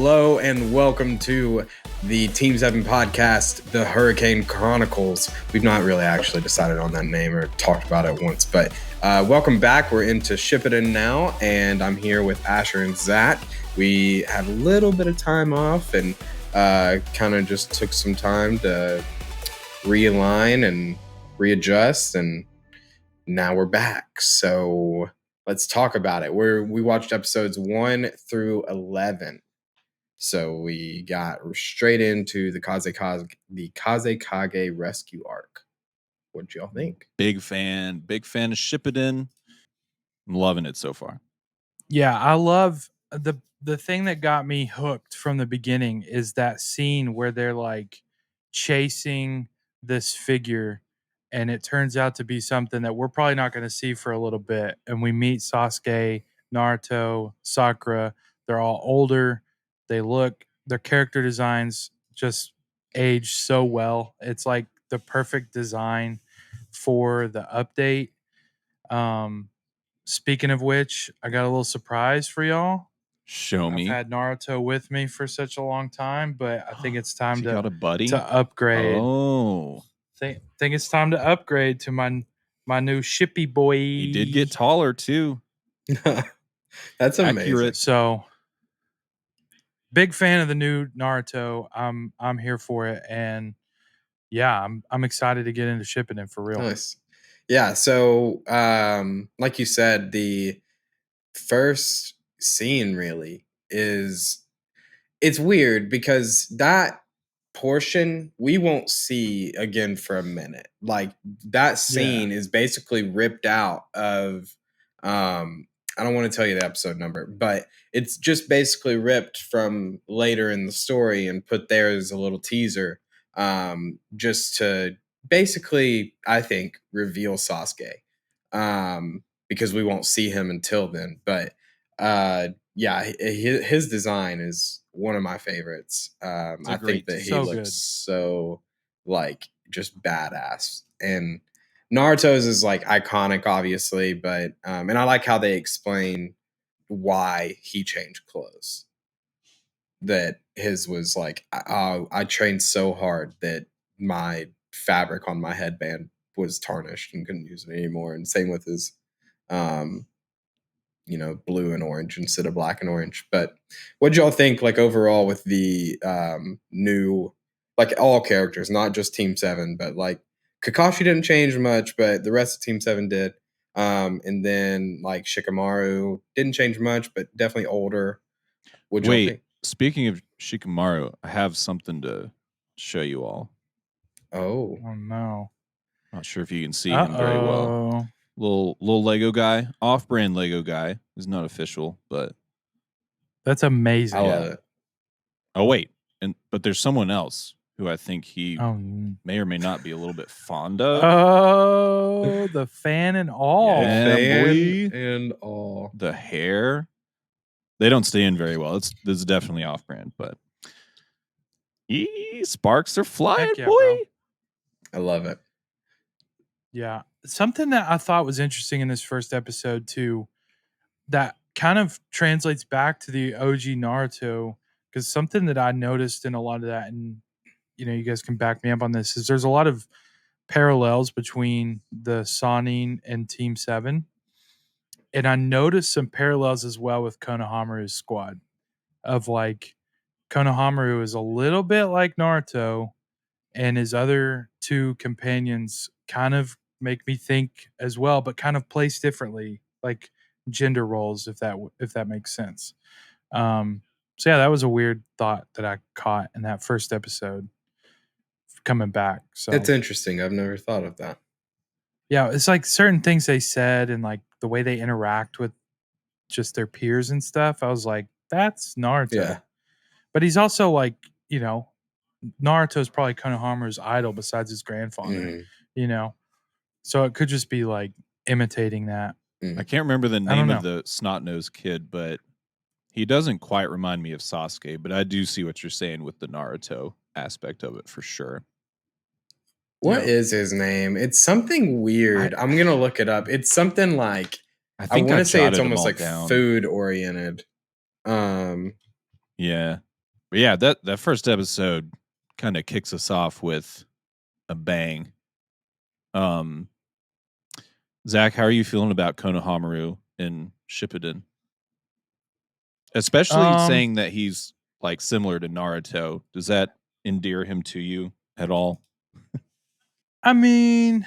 Hello and welcome to the Team 7 podcast, the Hurricane Chronicles. We've not really actually decided on that name or talked about it once, but welcome back. We're into Shippuden now, and I'm here with Asher and Zach. We had a little bit of time off and kind of just took some time to realign and readjust, and now we're back. So let's talk about it. We watched episodes 1 through 11. So we got straight into the Kazekage rescue arc. What'd y'all think? Big fan of Shippuden. I'm loving it so far. Yeah, I love the thing that got me hooked from the beginning is that scene where they're like chasing this figure, and it turns out to be something that we're probably not going to see for a little bit. And we meet Sasuke, Naruto, Sakura. They're all older. Their character designs just age so well. It's like the perfect design for the update. Speaking of which, I got a little surprise for y'all. Show me. I've had Naruto with me for such a long time, but I think it's time got a buddy? to upgrade. Oh. Think it's time to upgrade to my new shippy boy. He did get taller too. That's amazing. Accurate. So big fan of the new Naruto. I'm here for it, and yeah, I'm excited to get into Shippuden for real. Nice. Yeah, so like you said, the first scene really it's weird because that portion we won't see again for a minute. Like that scene is basically ripped out of I don't want to tell you the episode number, but it's just basically ripped from later in the story and put there as a little teaser, just to basically, I think, reveal Sasuke, because we won't see him until then. But yeah, his design is one of my favorites. I think that he looks so like just badass, and Naruto's is like iconic, obviously, but and I like how they explain why he changed clothes. That his was like, I trained so hard that my fabric on my headband was tarnished and couldn't use it anymore. And same with his, blue and orange instead of black and orange. But what'd y'all think, like overall, with the new, like all characters, not just Team 7, but like Kakashi didn't change much, but the rest of Team 7 did. And then like Shikamaru didn't change much, but definitely older. What'd y'all think? Speaking of Shikamaru, I have something to show you all. Oh no. Not sure if you can see him very well. Little Lego guy, off-brand Lego guy. Is not official, but that's amazing. I love it. Oh wait, but there's someone else who I think he may or may not be a little bit fond of. Oh, the fan and all. And all. The hair. They don't stay in very well. This is definitely off-brand, but sparks are flying, boy. Bro. I love it. Yeah. Something that I thought was interesting in this first episode too, that kind of translates back to the OG Naruto, because something that I noticed in a lot of that, and you guys can back me up on this, is there's a lot of parallels between the Sannin and Team 7. And I noticed some parallels as well with Konohamaru's squad, of like Konohamaru is a little bit like Naruto, and his other two companions kind of make me think as well, but kind of placed differently, like gender roles, if that makes sense. So yeah, that was a weird thought that I caught in that first episode coming back. So it's interesting. I've never thought of that. Yeah, it's like certain things they said and like the way they interact with just their peers and stuff. I was like, that's Naruto. Yeah. But he's also like, Naruto's probably Konohamaru's idol besides his grandfather, So it could just be like imitating that. I can't remember the name of the snot-nosed kid, but he doesn't quite remind me of Sasuke, but I do see what you're saying with the Naruto aspect of it for sure. What is his name? It's something weird. I'm going to look it up. It's something like, I want to say it's almost like food oriented. Yeah. But yeah, that first episode kind of kicks us off with a bang. Zach, how are you feeling about Konohamaru in Shippuden? Especially saying that he's like similar to Naruto. Does that endear him to you at all? I mean,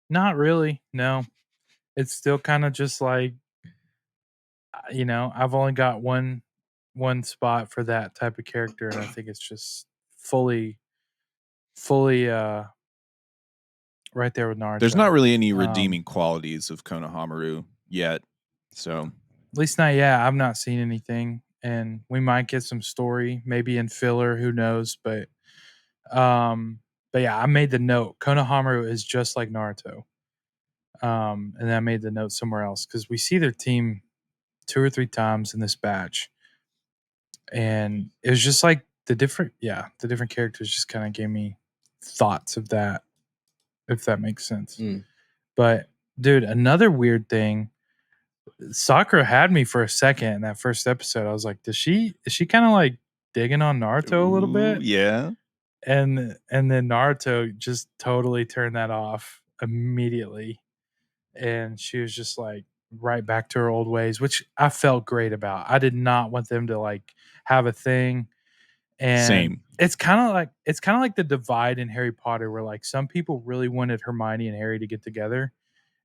not really. No, it's still kind of just like, I've only got one spot for that type of character, and I think it's just fully right there with Naruto. There's not really any redeeming qualities of Konohamaru yet, so at least not yet. I've not seen anything, and we might get some story, maybe in filler. Who knows? But yeah, I made the note. Konohamaru is just like Naruto. And I made the note somewhere else because we see their team 2 or 3 times in this batch, and it was just like the different characters just kind of gave me thoughts of that, if that makes sense. But dude, another weird thing, Sakura had me for a second in that first episode. I was like, is she kind of like digging on Naruto a little bit? Yeah. And then Naruto just totally turned that off immediately. And she was just like right back to her old ways, which I felt great about. I did not want them to like have a thing. And Same. it's kind of like the divide in Harry Potter where like some people really wanted Hermione and Harry to get together.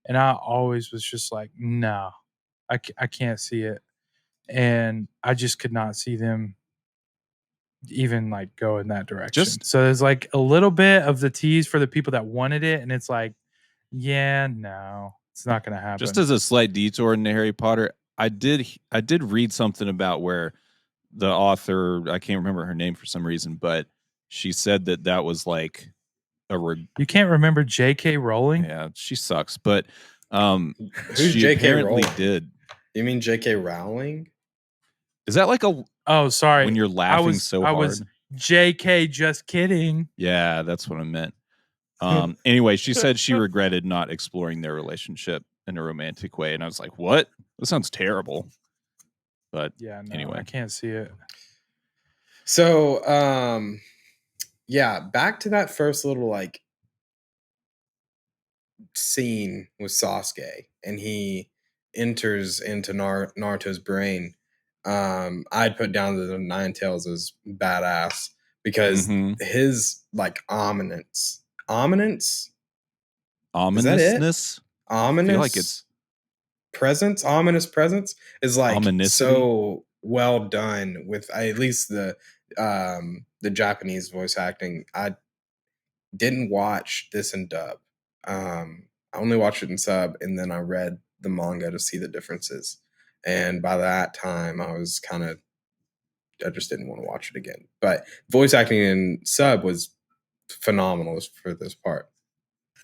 And I always was just like, no, I can't see it. And I just could not see them even like go in that direction. So there's like a little bit of the tease for the people that wanted it. And it's like, yeah, no, it's not going to happen. Just as a slight detour into Harry Potter, I did read something about where the author, I can't remember her name for some reason, but she said that was like you can't remember J.K. Rowling? Yeah, she sucks. But who's she J.K. apparently Rowling? did. You mean J.K. Rowling? Is that like a? Oh, sorry. When you're laughing so hard. I was J.K. Just kidding. Yeah, that's what I meant. Anyway, she said she regretted not exploring their relationship in a romantic way, and I was like, "What? That sounds terrible." But yeah, no, anyway, I can't see it. So, yeah, back to that first little like scene with Sasuke, and he enters into Naruto's brain. I'd put down the Nine Tails as badass because his like ominence, ominousness. Is that it? Ominous. I feel like it's ominous presence is like Ominicity? So well done with at least the Japanese voice acting. I didn't watch this in dub. I only watched it in sub, and then I read the manga to see the differences. And by that time, I just didn't want to watch it again. But voice acting in sub was phenomenal for this part.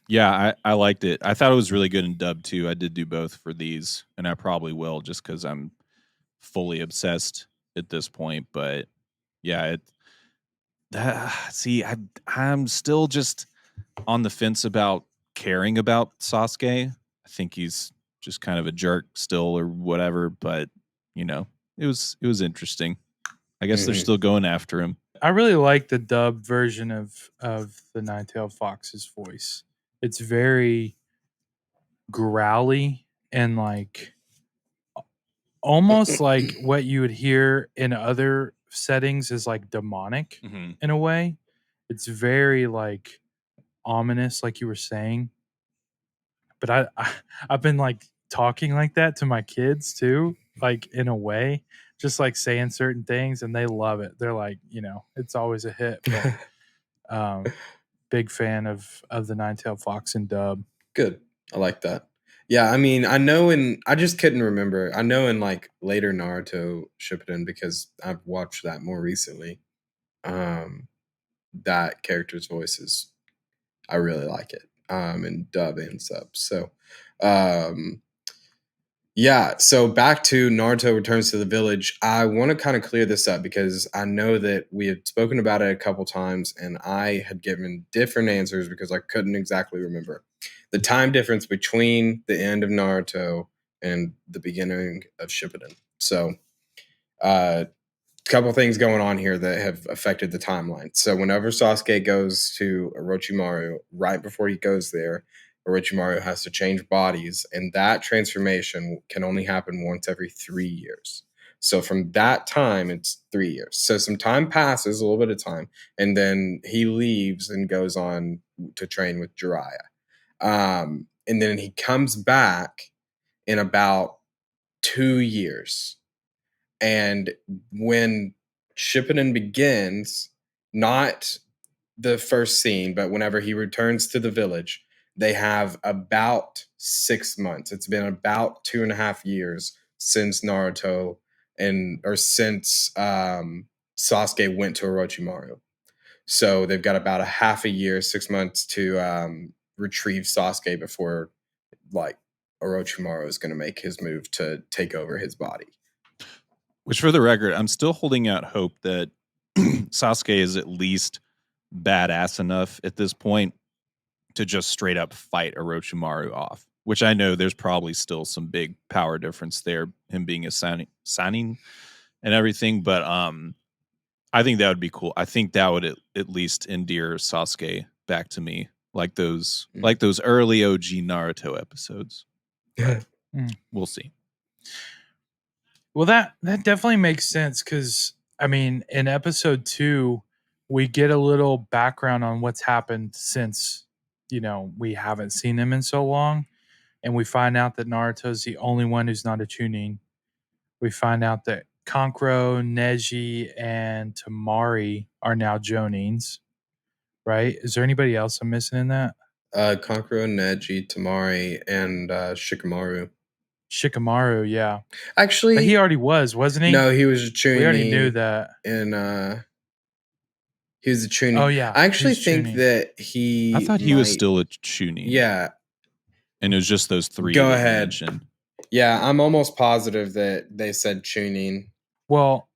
Yeah, I liked it. I thought it was really good in dub too. I did do both for these, and I probably will just because I'm fully obsessed at this point. But yeah, I'm still just on the fence about caring about Sasuke. I think he's just kind of a jerk still or whatever, but it was interesting. I guess they're still going after him. I really like the dub version of the Nine-Tailed Fox's voice. It's very growly and like almost like what you would hear in other settings is like demonic in a way. It's very like ominous, like you were saying. But I've been like talking like that to my kids too, like in a way, just like saying certain things, and they love it. They're like, it's always a hit. But big fan of the Nine-Tailed Fox and dub. Good, I like that. Yeah, I mean, I just couldn't remember. I know in like later Naruto Shippuden because I've watched that more recently. That character's voices, I really like it. In dub and sub. So, yeah. So back to Naruto returns to the village. I want to kind of clear this up because I know that we had spoken about it a couple times, and I had given different answers because I couldn't exactly remember the time difference between the end of Naruto and the beginning of Shippuden. So, couple things going on here that have affected the timeline. So whenever Sasuke goes to Orochimaru, right before he goes there, Orochimaru has to change bodies, and that transformation can only happen once every 3 years. So from that time, it's 3 years. So some time passes, a little bit of time, and then he leaves and goes on to train with Jiraiya. And then he comes back in about 2 years. And when Shippuden begins, not the first scene, but whenever he returns to the village, they have about 6 months. It's been about 2.5 years since Naruto or since Sasuke went to Orochimaru. So they've got about a half a year, 6 months to retrieve Sasuke before like Orochimaru is going to make his move to take over his body. Which, for the record, I'm still holding out hope that Sasuke is at least badass enough at this point to just straight up fight Orochimaru off. Which I know there's probably still some big power difference there, him being a Sanin and everything. But I think that would be cool. I think that would at least endear Sasuke back to me, like those early OG Naruto episodes. But we'll see. Well, that definitely makes sense because I mean, in episode 2, we get a little background on what's happened since we haven't seen him in so long, and we find out that Naruto's the only one who's not a Chunin. We find out that Kankuro, Neji, and Tamari are now Jonins. Right? Is there anybody else I'm missing in that? Kankuro, Neji, Tamari, and Shikamaru. Shikamaru, yeah. Actually, But he already was, wasn't he? No, he was a Chunin. We already knew that. And he was a Chunin. Oh yeah, I actually he's think Chunin. that he. I thought he was still a Chunin. Yeah. And it was just those 3. Go that you ahead. mentioned. Yeah, I'm almost positive that they said Chunin. Well,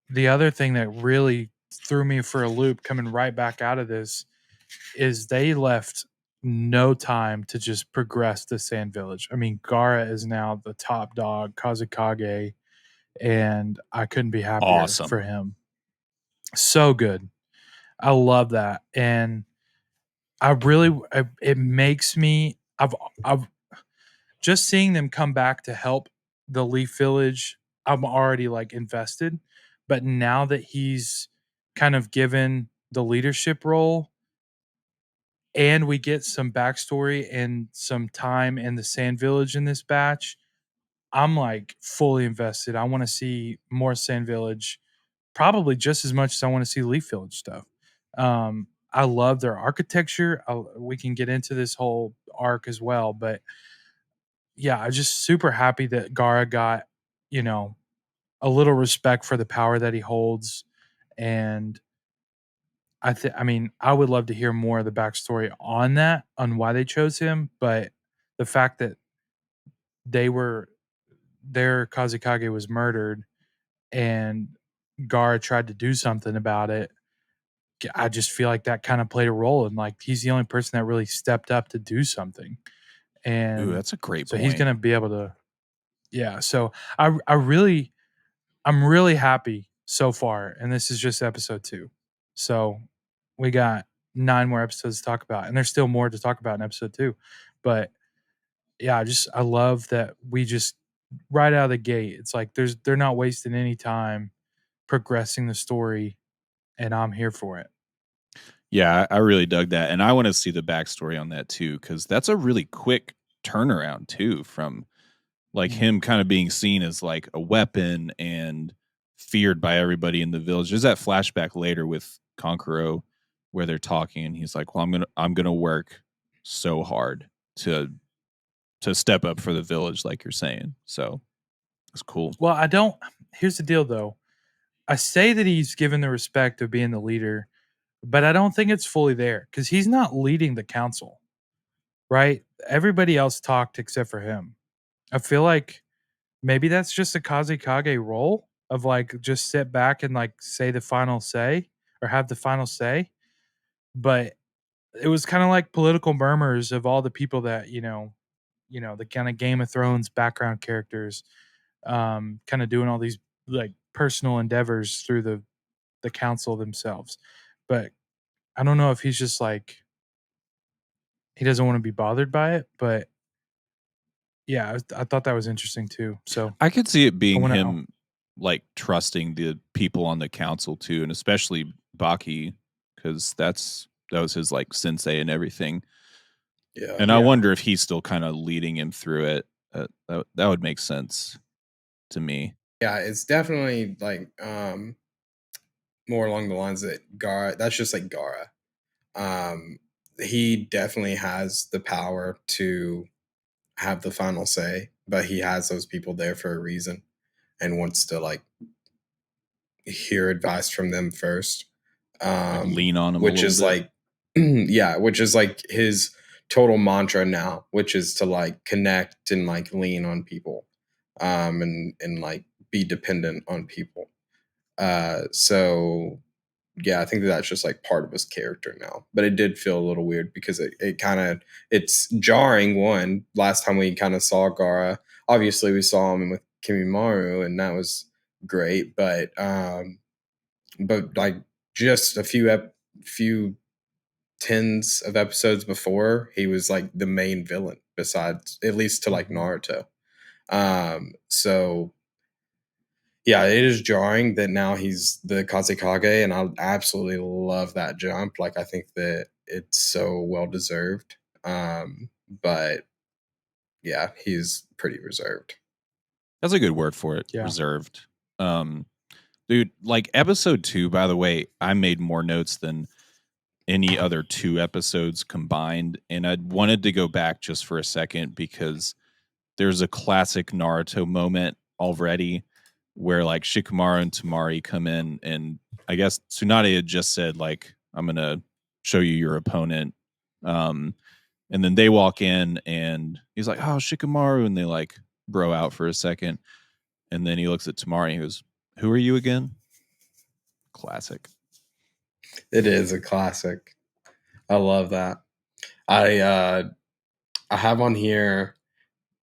the other thing that really threw me for a loop coming right back out of this is they left no time to just progress the Sand Village. I mean, Gaara is now the top dog, Kazekage, and I couldn't be happier for him. So good. I love that. And it makes me, I've just seeing them come back to help the Leaf Village, I'm already like invested. But now that he's kind of given the leadership role, and we get some backstory and some time in the Sand Village in this batch, I'm like fully invested. I want to see more Sand Village, probably just as much as I want to see Leaf Village stuff. I love their architecture. We can get into this whole arc as well, but yeah, I'm just super happy that Gaara got, a little respect for the power that he holds. And I mean, I would love to hear more of the backstory on that, on why they chose him. But the fact that their Kazekage was murdered and Gaara tried to do something about it, I just feel like that kind of played a role. And like, he's the only person that really stepped up to do something. And that's a great so point. he's going to be able to, yeah. So I'm really happy so far. And this is just episode 2. So we got 9 more episodes to talk about, and there's still more to talk about in episode 2. But yeah, I love that we just right out of the gate, it's like they're not wasting any time progressing the story, and I'm here for it. Yeah, I really dug that, and I want to see the backstory on that too, because that's a really quick turnaround too, from like him kind of being seen as like a weapon and feared by everybody in the village. There's that flashback later with Kankuro where they're talking, and he's like, "Well, I'm gonna work so hard to step up for the village," like you're saying. So it's cool. Well, here's the deal though. I say that he's given the respect of being the leader, but I don't think it's fully there because he's not leading the council, right? Everybody else talked except for him. I feel like maybe that's just a Kazekage role of like just sit back and like say the final say or have the final say. But it was kind of like political murmurs of all the people that, the kind of Game of Thrones background characters, kind of doing all these like personal endeavors through the council themselves. But I don't know if he's just like he doesn't want to be bothered by it. But yeah, I thought that was interesting too. So I could see it being wanna- him like trusting the people on the council too, and especially Baki, because that was his like sensei and everything. Yeah. And I wonder if he's still kind of leading him through it. That would make sense to me. Yeah, it's definitely like more along the lines that Gaara. That's just like Gaara. He definitely has the power to have the final say, but he has those people there for a reason and wants to like hear advice from them first. Like lean on him, which a little is bit. like, yeah, which is like his total mantra now, which is to like connect and like lean on people, and like be dependent on people. So yeah, I think that's just like part of his character now. But it did feel a little weird because it kind of it's jarring. One, last time we kind of saw Gaara, obviously we saw him with Kimimaru, and that was great. But like just a few tens of episodes before, he was like the main villain, besides at least to like Naruto. So yeah, it is jarring that now he's the Kazekage, and I absolutely love that jump. Like, I think that it's so well deserved. But yeah, he's pretty reserved. That's a good word for it. Yeah. Reserved. Dude, like episode 2, by the way, I made more notes than any other 2 episodes combined. And I wanted to go back just for a second because there's a classic Naruto moment already where like Shikamaru and Tamari come in, and I guess Tsunade had just said like, I'm going to show you your opponent. And then they walk in and he's like, oh, Shikamaru. And they like bro out for a second. And then he looks at Tamari and he goes, who are you again? Classic. It is a classic. I love that. I have on here,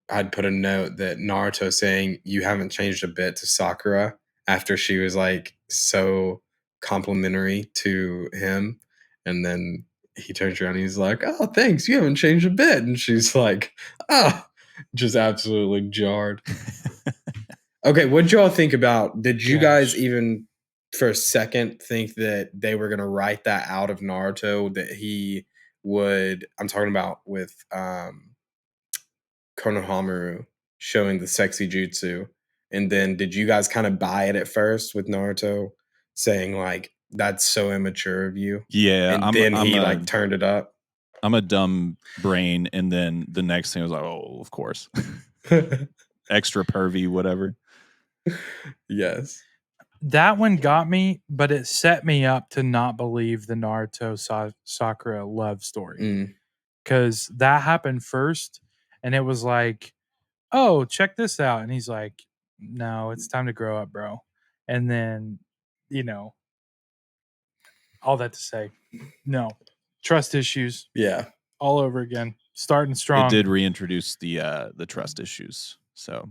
I'd put a note that Naruto saying you haven't changed a bit to Sakura after she was like so complimentary to him, and then he turns around and he's like, oh, thanks, you haven't changed a bit, and she's like, oh, just absolutely jarred. Okay, what'd y'all think about, did you guys even for a second think that they were gonna write that out of Naruto, that he would, I'm talking about with Konohamaru showing the sexy jutsu, and then did you guys kind of buy it at first with Naruto saying like, that's so immature of you? Yeah, And then he like turned it up. I'm a dumb brain, and then the next thing was like, oh, of course. Extra pervy, whatever. Yes. That one got me, but it set me up to not believe the Naruto Sakura love story. Because that happened first, and it was like, oh, check this out. And he's like, no, it's time to grow up, bro. And then, all that to say, no. Trust issues. Yeah. All over again. Starting strong. It did reintroduce the trust issues. So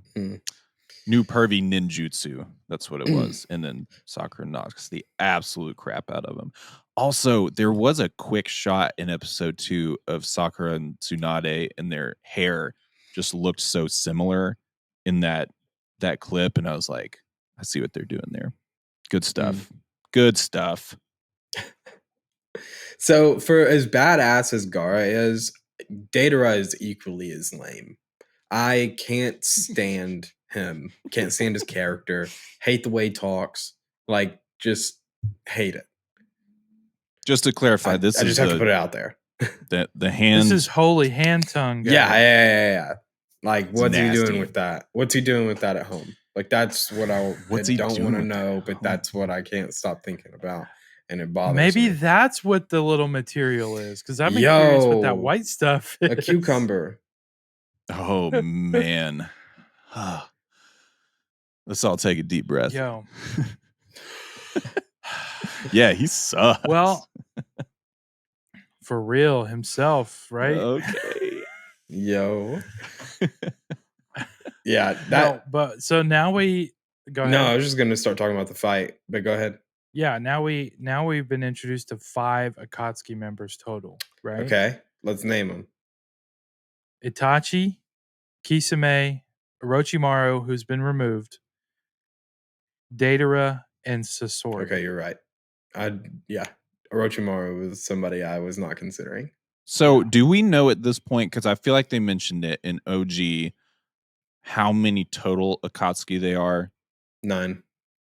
new pervy ninjutsu. That's what it was. And then Sakura knocks the absolute crap out of him. Also, there was a quick shot in episode 2 of Sakura and Tsunade, and their hair just looked so similar in that clip. And I was like, I see what they're doing there. Good stuff. Good stuff. So for as badass as Gaara is, Datara is equally as lame. I can't stand him. Can't stand his character. Hate the way he talks. Like, just hate it. Just to clarify, I just have to put it out there. The hand. This is holy hand tongue. Guys. Yeah. Like, what's he doing with that? What's he doing with that at home? Like, that's what I don't want to know, but that's what I can't stop thinking about. And it bothers Maybe me. that's what the little material is. Because I'm curious what that white stuff is. A cucumber. Oh, man. Let's all take a deep breath. Yo. Yeah, he sucks. Well, for real himself, right? Okay. Yo. Yeah. No, but so now we Go No, ahead. I was just gonna start talking about the fight, but go ahead. Yeah, now we've been introduced to 5 Akatsuki members total, right? Okay, let's name them. Itachi, Kisame, Orochimaru, who's been removed, Deidara, and Sasori. Okay, you're right. Yeah, Orochimaru was somebody I was not considering. So, do we know at this point, because I feel like they mentioned it in OG, how many total Akatsuki they are? 9.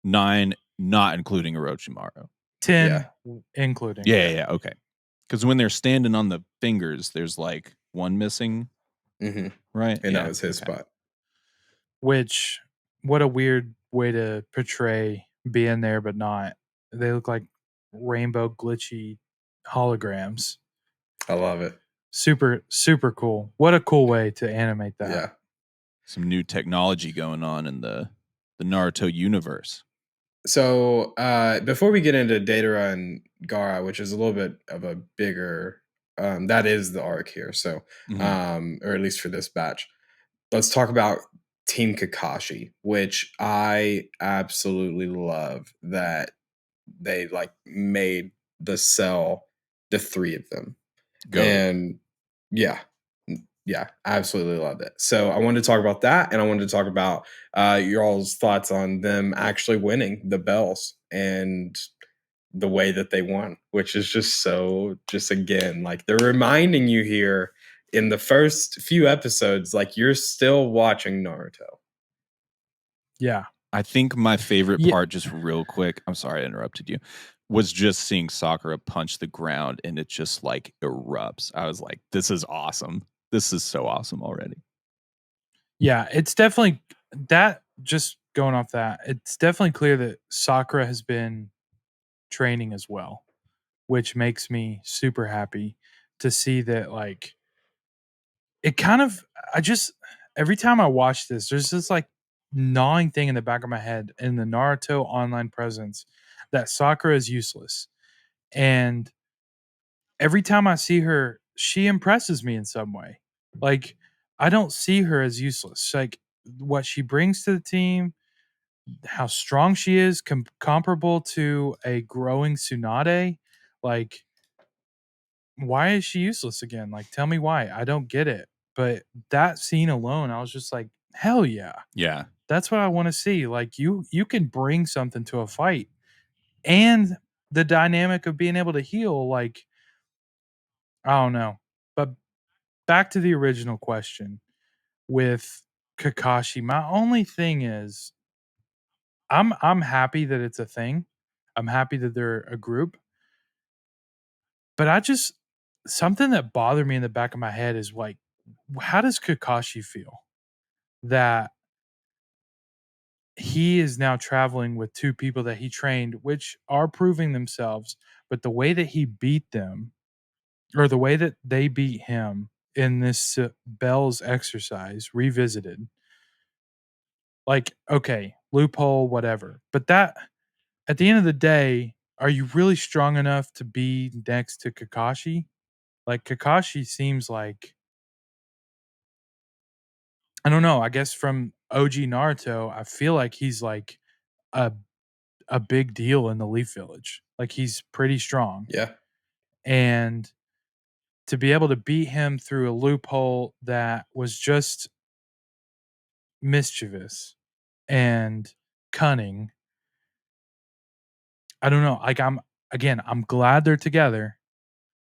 9, not including Orochimaru. 10 Yeah. including. Yeah. Okay. Because when they're standing on the fingers, there's like one missing, Mm-hmm. right? And that was his spot. Which, what a weird way to portray being there but not. They look like rainbow glitchy holograms. I love it. Super, super cool. What a cool way to animate that. Yeah. Some new technology going on in the Naruto universe. So before we get into Datara and Gaara, which is a little bit of a bigger, that is the arc here. So, or at least for this batch, let's talk about Team Kakashi, which I absolutely love that they like made the cell the 3 of them. And yeah, I absolutely love it. So I wanted to talk about that, and I wanted to talk about your all's thoughts on them actually winning the bells and the way that they won, which is just again, like they're reminding you here in the first few episodes, like you're still watching Naruto. Yeah. I think my favorite part, just real quick, I'm sorry I interrupted you, was just seeing Sakura punch the ground and it just like erupts. I was like, this is awesome. This is so awesome already. Yeah, it's definitely that, just going off that, it's definitely clear that Sakura has been training as well, which makes me super happy to see that. Like, it kind of, every time I watch this, there's this like gnawing thing in the back of my head in the Naruto online presence that Sakura is useless. And every time I see her, she impresses me in some way. Like, I don't see her as useless. Like, what she brings to the team, how strong she is, comparable to a growing Tsunade. Like, why is she useless again? Like, tell me why. I don't get it. But that scene alone, I was just like, hell yeah. Yeah. That's what I want to see. Like, you can bring something to a fight. And the dynamic of being able to heal, like, I don't know. But back to the original question with Kakashi. My only thing is, I'm happy that it's a thing. I'm happy that they're a group. But something that bothered me in the back of my head is like, how does Kakashi feel that he is now traveling with 2 people that he trained, which are proving themselves, but the way that he beat them, or the way that they beat him in this Bell's exercise revisited, like, okay, loophole, whatever. But that, at the end of the day, are you really strong enough to be next to Kakashi? Like, Kakashi seems like, I don't know, I guess from OG Naruto, I feel like he's like a big deal in the Leaf Village. Like, he's pretty strong. Yeah. And to be able to beat him through a loophole that was just mischievous and cunning, I don't know. Like, I'm glad they're together,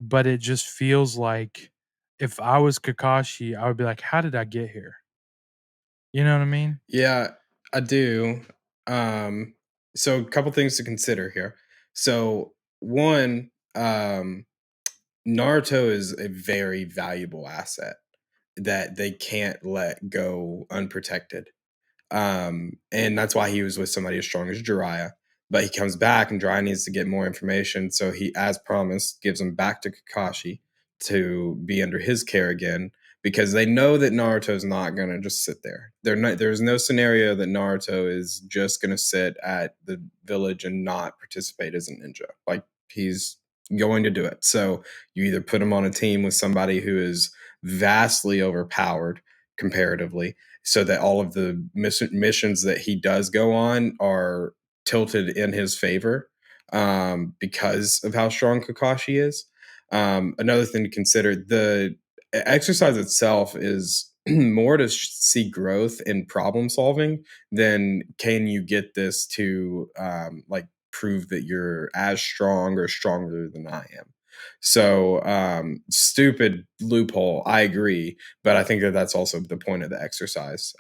but it just feels like if I was Kakashi, I would be like, how did I get here? You know what I mean? Yeah, I do. So a couple things to consider here. So one, Naruto is a very valuable asset that they can't let go unprotected. And that's why he was with somebody as strong as Jiraiya. But he comes back, and Jiraiya needs to get more information. So he, as promised, gives him back to Kakashi to be under his care again, because they know that Naruto's not going to just sit there. There's no scenario that Naruto is just going to sit at the village and not participate as a ninja. Like, he's going to do it. So you either put him on a team with somebody who is vastly overpowered comparatively, so that all of the missions that he does go on are tilted in his favor because of how strong Kakashi is. Another thing to consider, the exercise itself is more to see growth in problem solving than can you get this to like prove that you're as strong or stronger than I am. So stupid loophole, I agree, but I think that that's also the point of the exercise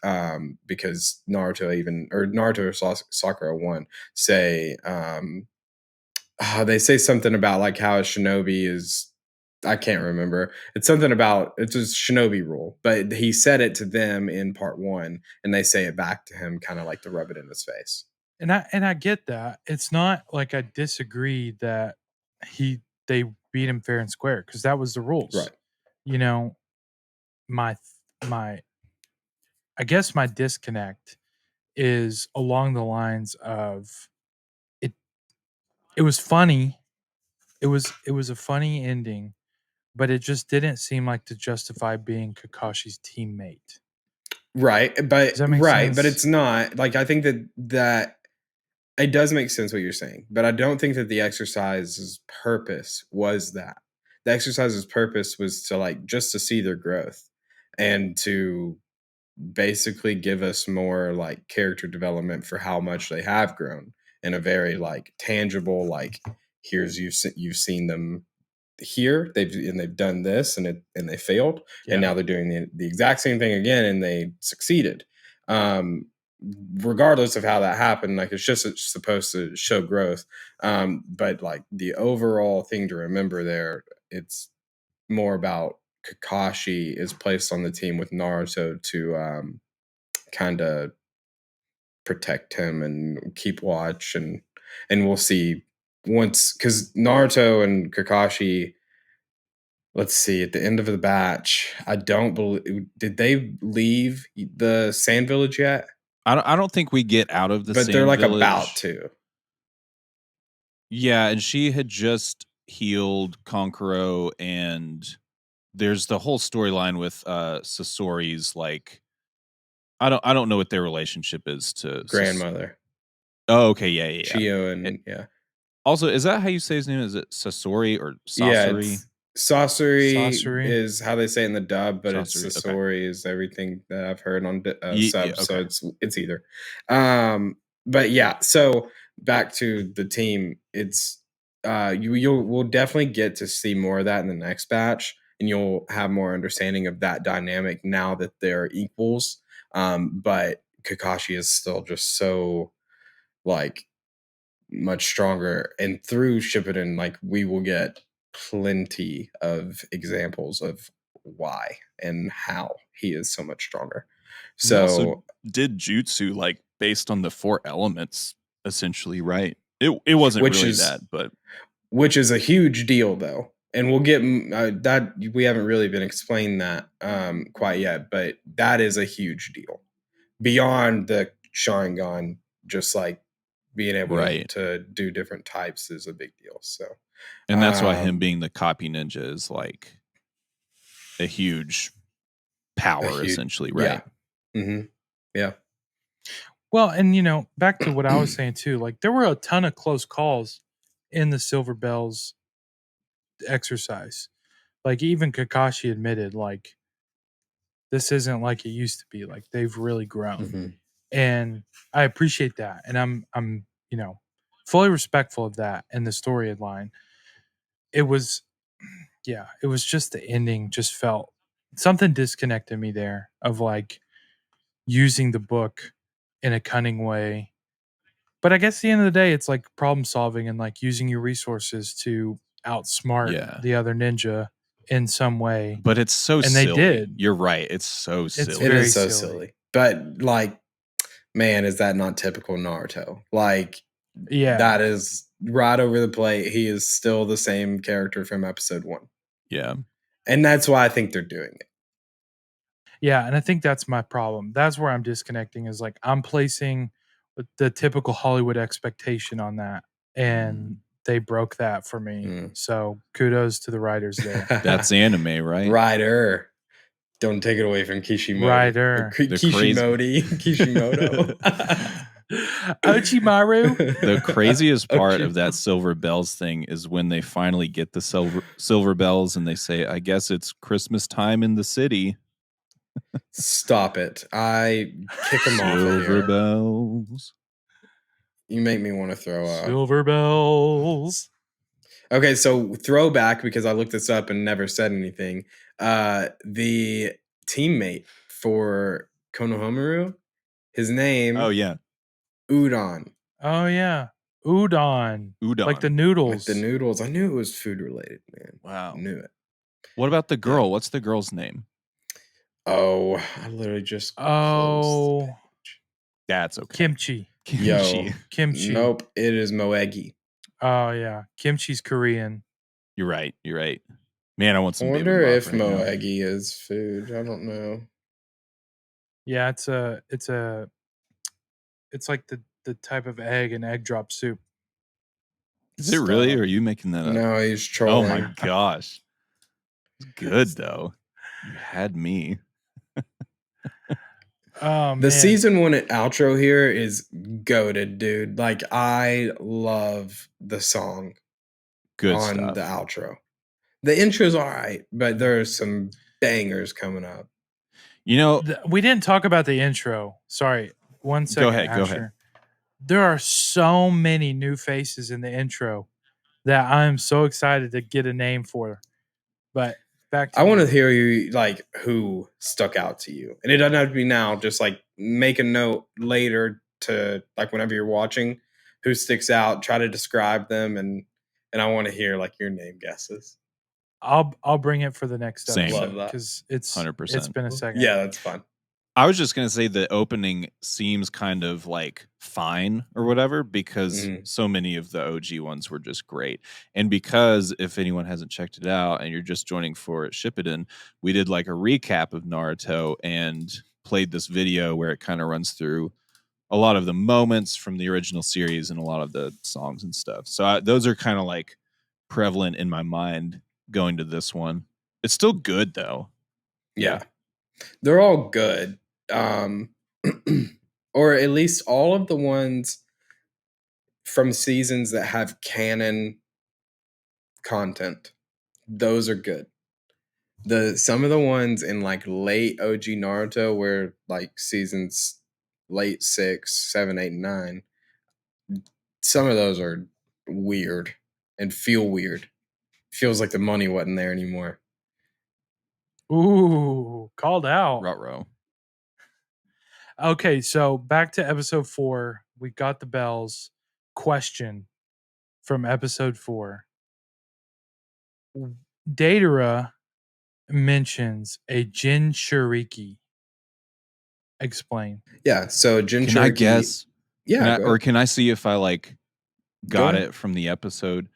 because Naruto or Sakura one say they say something about like how a shinobi is, I can't remember. It's something about it's a shinobi rule, but he said it to them in part one, and they say it back to him, kind of like to rub it in his face. And I get that. It's not like I disagree that they beat him fair and square because that was the rules. Right. You know, my my I guess my disconnect is along the lines of it it was funny. It was a funny ending, but it just didn't seem like to justify being Kakashi's teammate. Right, Does that make sense? but it's not like I think that it does make sense what you're saying, but I don't think that the exercise's purpose was that. The exercise's purpose was to like just to see their growth and to basically give us more like character development for how much they have grown in a very like tangible like here's you've seen them here they've done this and they failed and now they're doing the exact same thing again and they succeeded um regardless of how that happened, like it's supposed to show growth, but like the overall thing to remember there, it's more about Kakashi is placed on the team with Naruto to kind of protect him and keep watch and we'll see once because Naruto and Kakashi, let's see, at the end of the batch, I don't believe did they leave the Sand Village yet? I don't think we get out of the But they're sand like village. about to. Yeah, and she had just healed Konkoro, and there's the whole storyline with Sasori's like I don't know what their relationship is to Grandmother. Oh, okay, yeah. Chio It- and yeah. Also, is that how you say his name? Is it Sasori or Yeah, Sasori? it's Sasori Sasori. is how they say it in the dub, but it's Sasori, okay. Sasori is everything that I've heard on Yeah, subs, so okay. it's either. But yeah, so back to the team, it's we'll definitely get to see more of that in the next batch, and you'll have more understanding of that dynamic now that they're equals. But Kakashi is still just so like much stronger, and through Shippuden, like we will get plenty of examples of why and how he is so much stronger. He also So did jutsu like based on the 4 elements, essentially, right? It wasn't which really is that, but which is a huge deal though, and we'll get that we haven't really been explained that quite yet, but that is a huge deal beyond the Sharingan. Just like being able right. to do different types is a big deal. So And that's why him being the copy ninja is like a huge power, essentially, right? Yeah. Mm-hmm. Yeah. Well, and back to what I was saying too, like there were a ton of close calls in the Silver Bells exercise. Like even Kakashi admitted, like this isn't like it used to be. Like they've really grown, Mm-hmm. and I appreciate that, and I'm fully respectful of that and the storyline. It was, yeah, it was just the ending. Just felt something disconnected me there of like using the book in a cunning way. But I guess at the end of the day, it's like problem solving and like using your resources to outsmart Yeah. the other ninja in some way. But it's so And silly. they did. You're right. It's so silly. It very is so silly. silly. But like, man, is that not typical Naruto? Like, Yeah. that is right over the plate. He is still the same character from episode 1. Yeah. And that's why I think they're doing it. Yeah, and I think that's my problem. That's where I'm disconnecting is like I'm placing the typical Hollywood expectation on that, and they broke that for me. So kudos to the writers there. That's anime, right? Writer. Don't take it away from Kishimoto. Ryder. Kishimoto. Ochimaru. The craziest part of that silver bells thing is when they finally get the silver bells and they say, I guess it's Christmas time in the city. Stop it. I kick them off of Silver here. bells. You make me want to throw up. Silver bells. Okay, so throwback, because I looked this up and never said anything. The teammate for Konohamaru, his name, Oh, yeah. Udon. Oh, yeah. Udon. Like the noodles. Like the noodles. I knew it was food related, man. Wow. I knew it. What about the girl? Yeah. What's the girl's name? Oh, I literally just closed the page. That's okay. Kimchi. Kimchi. Nope, it is Moegi. Oh, yeah. Kimchi's Korean. You're right. Man, I want some. I wonder if Moegi is food. I don't know. Yeah, it's like the type of egg and egg drop soup. Is it really? Or are you making that up? No, he's trolling. Oh my gosh. Good though. You had me. Oh, the season 1 outro here is goated, dude. Like, I love the song. Good on stuff. The outro. The intro's all right, but there's some bangers coming up. You know, we didn't talk about the intro. Sorry, 1 second. Go ahead. There are so many new faces in the intro that I'm so excited to get a name for. But back to I want to hear you, like, who stuck out to you. And it doesn't have to be now. Just, like, make a note later to, like, whenever you're watching, who sticks out, try to describe them, and I want to hear, like, your name guesses. I'll bring it for the next episode Love because it's 100%. It's been a second. Yeah, that's fun. I was just gonna say the opening seems kind of like fine or whatever because so many of the OG ones were just great. And because if anyone hasn't checked it out and you're just joining for Shippuden, we did like a recap of Naruto and played this video where it kind of runs through a lot of the moments from the original series and a lot of the songs and stuff. So those are kind of like prevalent in my mind going to this one. It's still good though. Yeah. They're all good. Or at least all of the ones from seasons that have canon content. Those are good. Some of the ones in like late OG Naruto where like seasons late 6, 7, 8, and 9, some of those are weird and feel weird. Feels like the money wasn't there anymore. Ooh, called out. Ruh-roh. Okay, so back to episode 4. We got the bells. Question from episode 4. Datara mentions a Jinchuriki. Explain. Yeah, so Jinchuriki. Can I guess? Yeah. Or can I see if I like got it from the episode?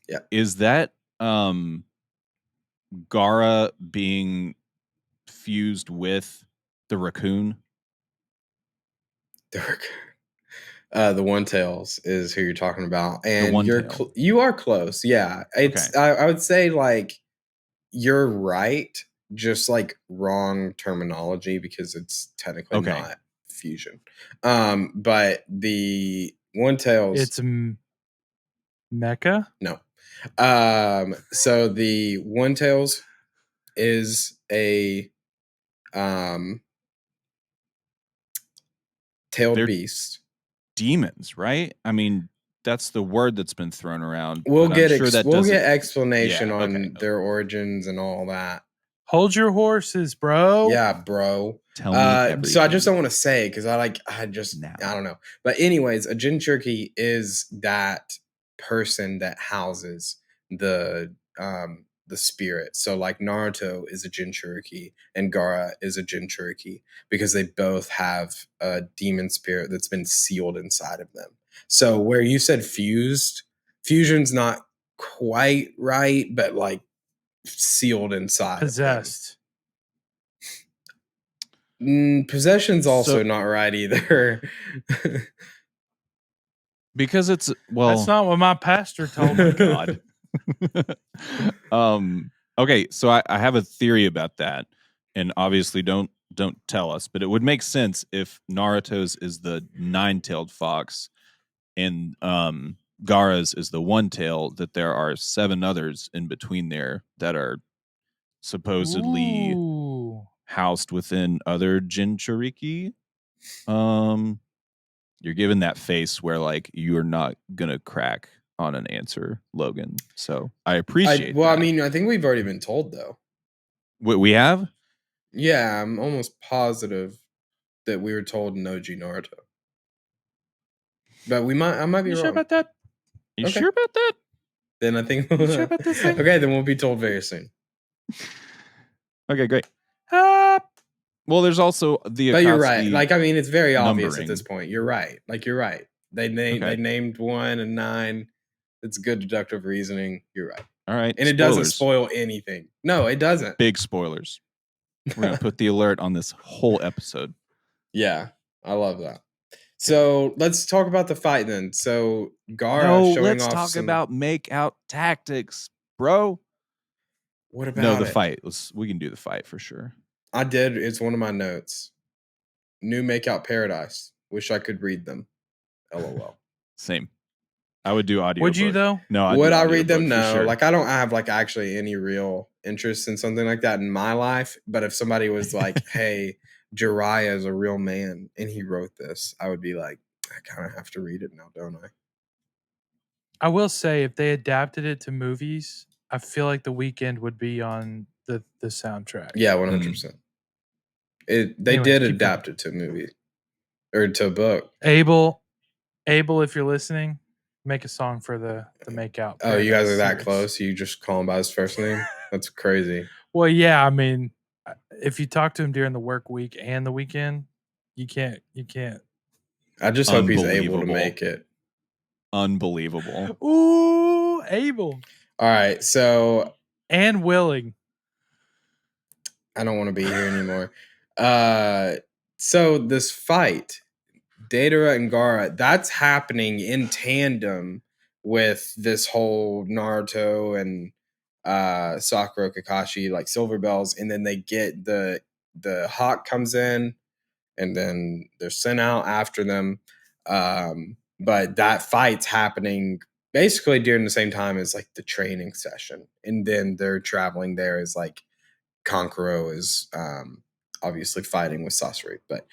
Yeah. Is that Gaara being fused with the raccoon? The One Tails is who you're talking about, and you are close. Yeah, it's. Okay. I would say like you're right, just like wrong terminology because it's technically not fusion. But the One Tails, it's Mecha. No. So the One Tails is a tailed beast. Demons, right? I mean, that's the word that's been thrown around. We'll get explanation on their origins and all that. Hold your horses, bro. Yeah, bro. Tell me everything. So I just don't want to say because I don't know. But anyways, a Jinchuriki is that person that houses the spirit. So like Naruto is a Jinchuriki and Gaara is a Jinchuriki because they both have a demon spirit that's been sealed inside of them. So where you said fusion's not quite right, but like sealed inside. Possessed. Possession's also not right either. Because it's that's not what my pastor told me. God. Okay, so I have a theory about that and obviously don't tell us, but it would make sense if Naruto's is the 9-tailed fox and Gaara's is the 1 tail, that there are 7 others in between there that are supposedly Ooh. housed within other Jinchuriki. You're given that face where like you are not gonna crack on an answer, Logan. So I appreciate Well, that. I mean, I think we've already been told though. We have? Yeah, I'm almost positive that we were told in OG Naruto. But I might be You wrong. sure about that? You Okay. sure about that? Then I think You sure about this thing? Okay, then we'll be told very soon. Okay, great. Ah, Well, there's also the But you're right. Akatsuki Like, I mean, it's very obvious at numbering. this point. You're right. Like, you're right. They Okay. named 1 and 9. It's good deductive reasoning. You're right. All right. And it doesn't spoilers. spoil anything. No, it doesn't. Big spoilers. We're gonna put the alert on this whole episode. Yeah, I love that. So let's talk about the fight then. So Gaara No, showing let's off talk some. about make out tactics, bro. What about No, the it? fight. We can do the fight for sure. I did. It's one of my notes. New Makeout Paradise. Wish I could read them. LOL. Same. I would do audio. would you though? No, I'd Would do I read them? audiobook for No. sure. Like, I don't have like actually any real interest in something like that in my life. But if somebody was like, "Hey, Jiraiya is a real man and he wrote this," I would be like, I kind of have to read it now, don't I? I will say if they adapted it to movies, I feel like The Weeknd would be on the soundtrack. Yeah, 100%. They Anyways, did keep adapt it to a movie or to a book. Abel, if you're listening, make a song for the Make Out. Oh, you guys Paradise are that series. close? You just call him by his first name? That's crazy. Well, yeah, I mean, if you talk to him during the work week and the weekend, you can't. I just hope he's able to Unbelievable. make it. Unbelievable. Ooh, Abel All right, so and willing. I don't want to be here anymore. So this fight, Deidara and Gaara, that's happening in tandem with this whole Naruto and Sakura Kakashi like silver bells, and then they get the hawk comes in, and then they're sent out after them. But that fight's happening basically during the same time as like the training session, and then they're traveling there as like Kankuro is obviously fighting with Sasori. But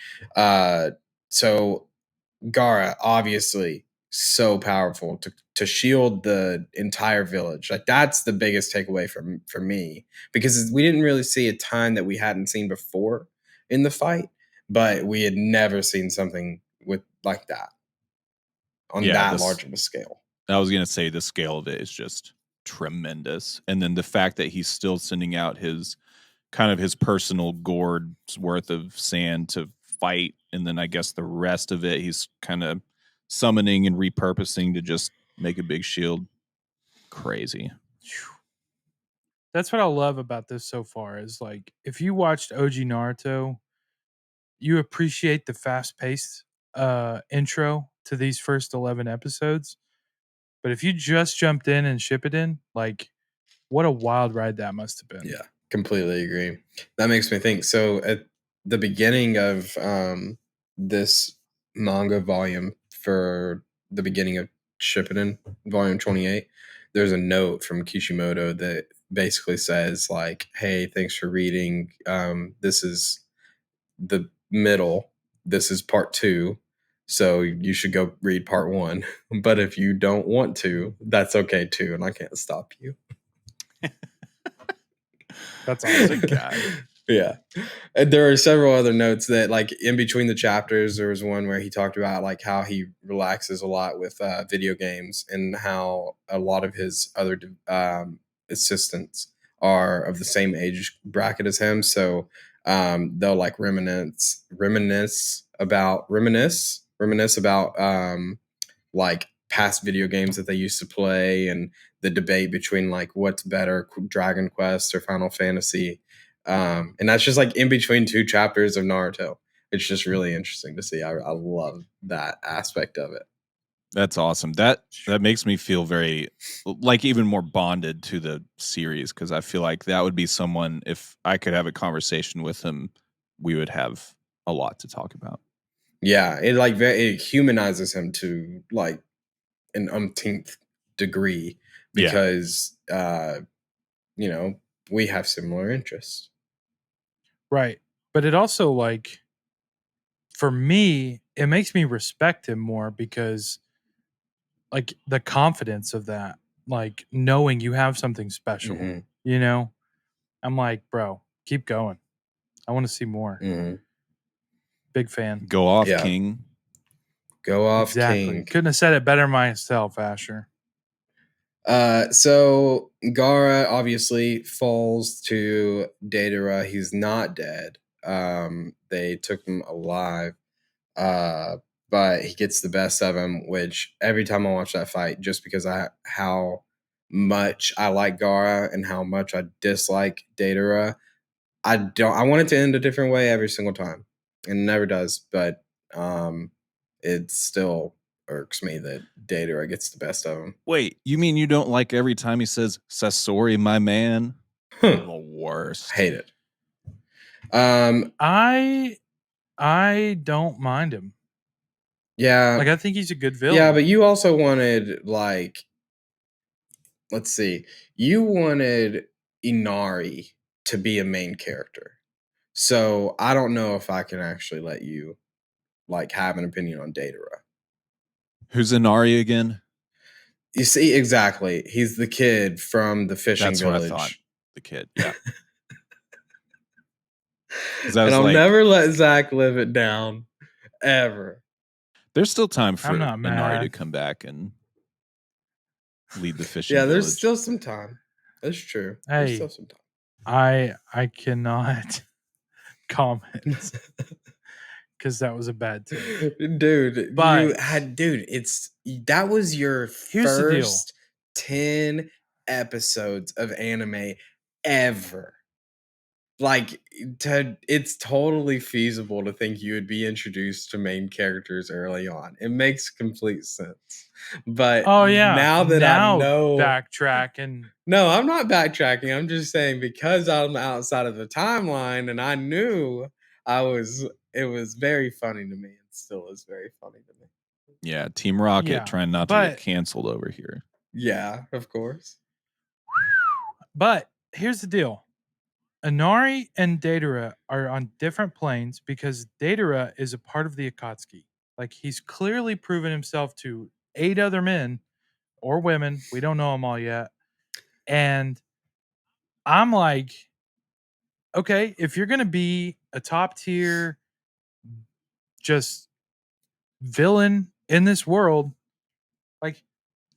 so Gaara obviously so powerful to shield the entire village. Like, that's the biggest takeaway for me, because we didn't really see a ton that we hadn't seen before in the fight, but we had never seen something with like that on that large of a scale. I was gonna say the scale of it is just tremendous, and then the fact that he's still sending out his personal gourd's worth of sand to fight, and then I guess the rest of it he's kind of summoning and repurposing to just make a big shield. Crazy. That's what I love about this so far is like if you watched OG Naruto, you appreciate the fast-paced intro to these first 11 episodes. But if you just jumped in and Shippuden, like what a wild ride that must have been. Yeah, completely agree. That makes me think. So at the beginning of this manga volume, for the beginning of Shippuden, volume 28, there's a note from Kishimoto that basically says like, "Hey, thanks for reading. This is the middle. This is part 2. So you should go read part 1. But if you don't want to, that's okay too, and I can't stop you." That's awesome. Guy. Yeah. And there are several other notes that, like, in between the chapters, there was one where he talked about like how he relaxes a lot with video games, and how a lot of his other assistants are of the same age bracket as him. So they'll like reminisce about like past video games that they used to play, and the debate between like what's better, Dragon Quest or Final Fantasy. And that's just like in between 2 chapters of Naruto. It's just really interesting to see. I love that aspect of it. That's awesome. That makes me feel very like even more bonded to the series because I feel like that would be someone if I could have a conversation with him, we would have a lot to talk about. Yeah, it humanizes him to like an umpteenth degree because we have similar interests. Right. But it also like for me, it makes me respect him more because like the confidence of that, like knowing you have something special, Mhm. you know? I'm like, bro, keep going. I want to see more. Mhm. Big fan. Go off, Yeah. King. Go off, Exactly. King. Couldn't have said it better myself, Asher. So Gaara obviously falls to Datara. He's not dead. They took him alive. But he gets the best of him, which every time I watch that fight, just because how much I like Gaara and how much I dislike Datara, I want it to end a different way every single time. And it never does, but it still irks me that Datara gets the best of him. Wait, you mean you don't like every time he says "Sasori, my man"? Huh. The worst. Hate it. I don't mind him. Yeah. Like I think he's a good villain. Yeah, but you also wanted like, let's see, you wanted Inari to be a main character. So I don't know if I can actually let you like have an opinion on Datara. Who's Inari again? You see, exactly. He's the kid from the fishing That's village. what I thought. The kid, yeah. And I'll never let Zach live it down, ever. There's still time for I'm not Inari to mad. come back and lead the fishing Yeah, village. there's still some time. That's true. There's Hey, still some time. I cannot comment because that was a bad take. Dude, But that was your here's the deal. first 10 episodes of anime ever. Like, it's totally feasible to think you would be introduced to main characters early on. It makes complete sense. But now that I know, backtrack and no, I'm not backtracking. I'm just saying because I'm outside of the timeline and I knew it was very funny to me. It still is very funny to me. Yeah, Team Rocket Yeah, trying not to get canceled over here. Yeah, of course. But here's the deal. Inari and Datara are on different planes because Datara is a part of the Akatsuki. Like he's clearly proven himself to 8 other men or women. We don't know them all yet. And I'm like, okay, if you're going to be a top tier just villain in this world, like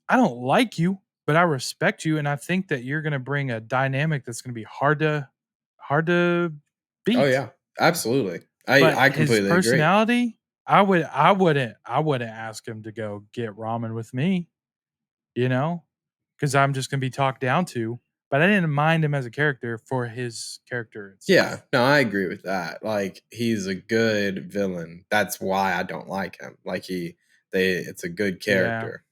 I don't like you, but I respect you and I think that you're going to bring a dynamic that's going to be hard to beat. Oh yeah, absolutely. But I his completely agree. personality, I wouldn't ask him to go get ramen with me, because I'm just gonna be talked down to. But I didn't mind him as a character for his character itself. Yeah, no, I agree with that. Like he's a good villain. That's why I don't like him. Like it's a good character.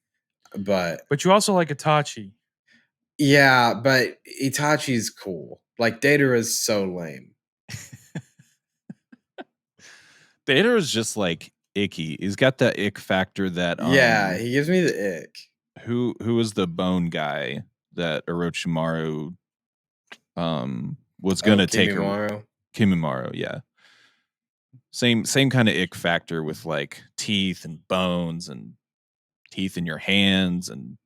But you also like Itachi. Yeah, but Itachi's cool. Like Data is so lame. Data is just like icky. He's got that ick factor that yeah, he gives me the ick. Who was the bone guy that Orochimaru was gonna take her? Kimimaro, yeah. Same kind of ick factor with like teeth and bones and teeth in your hands and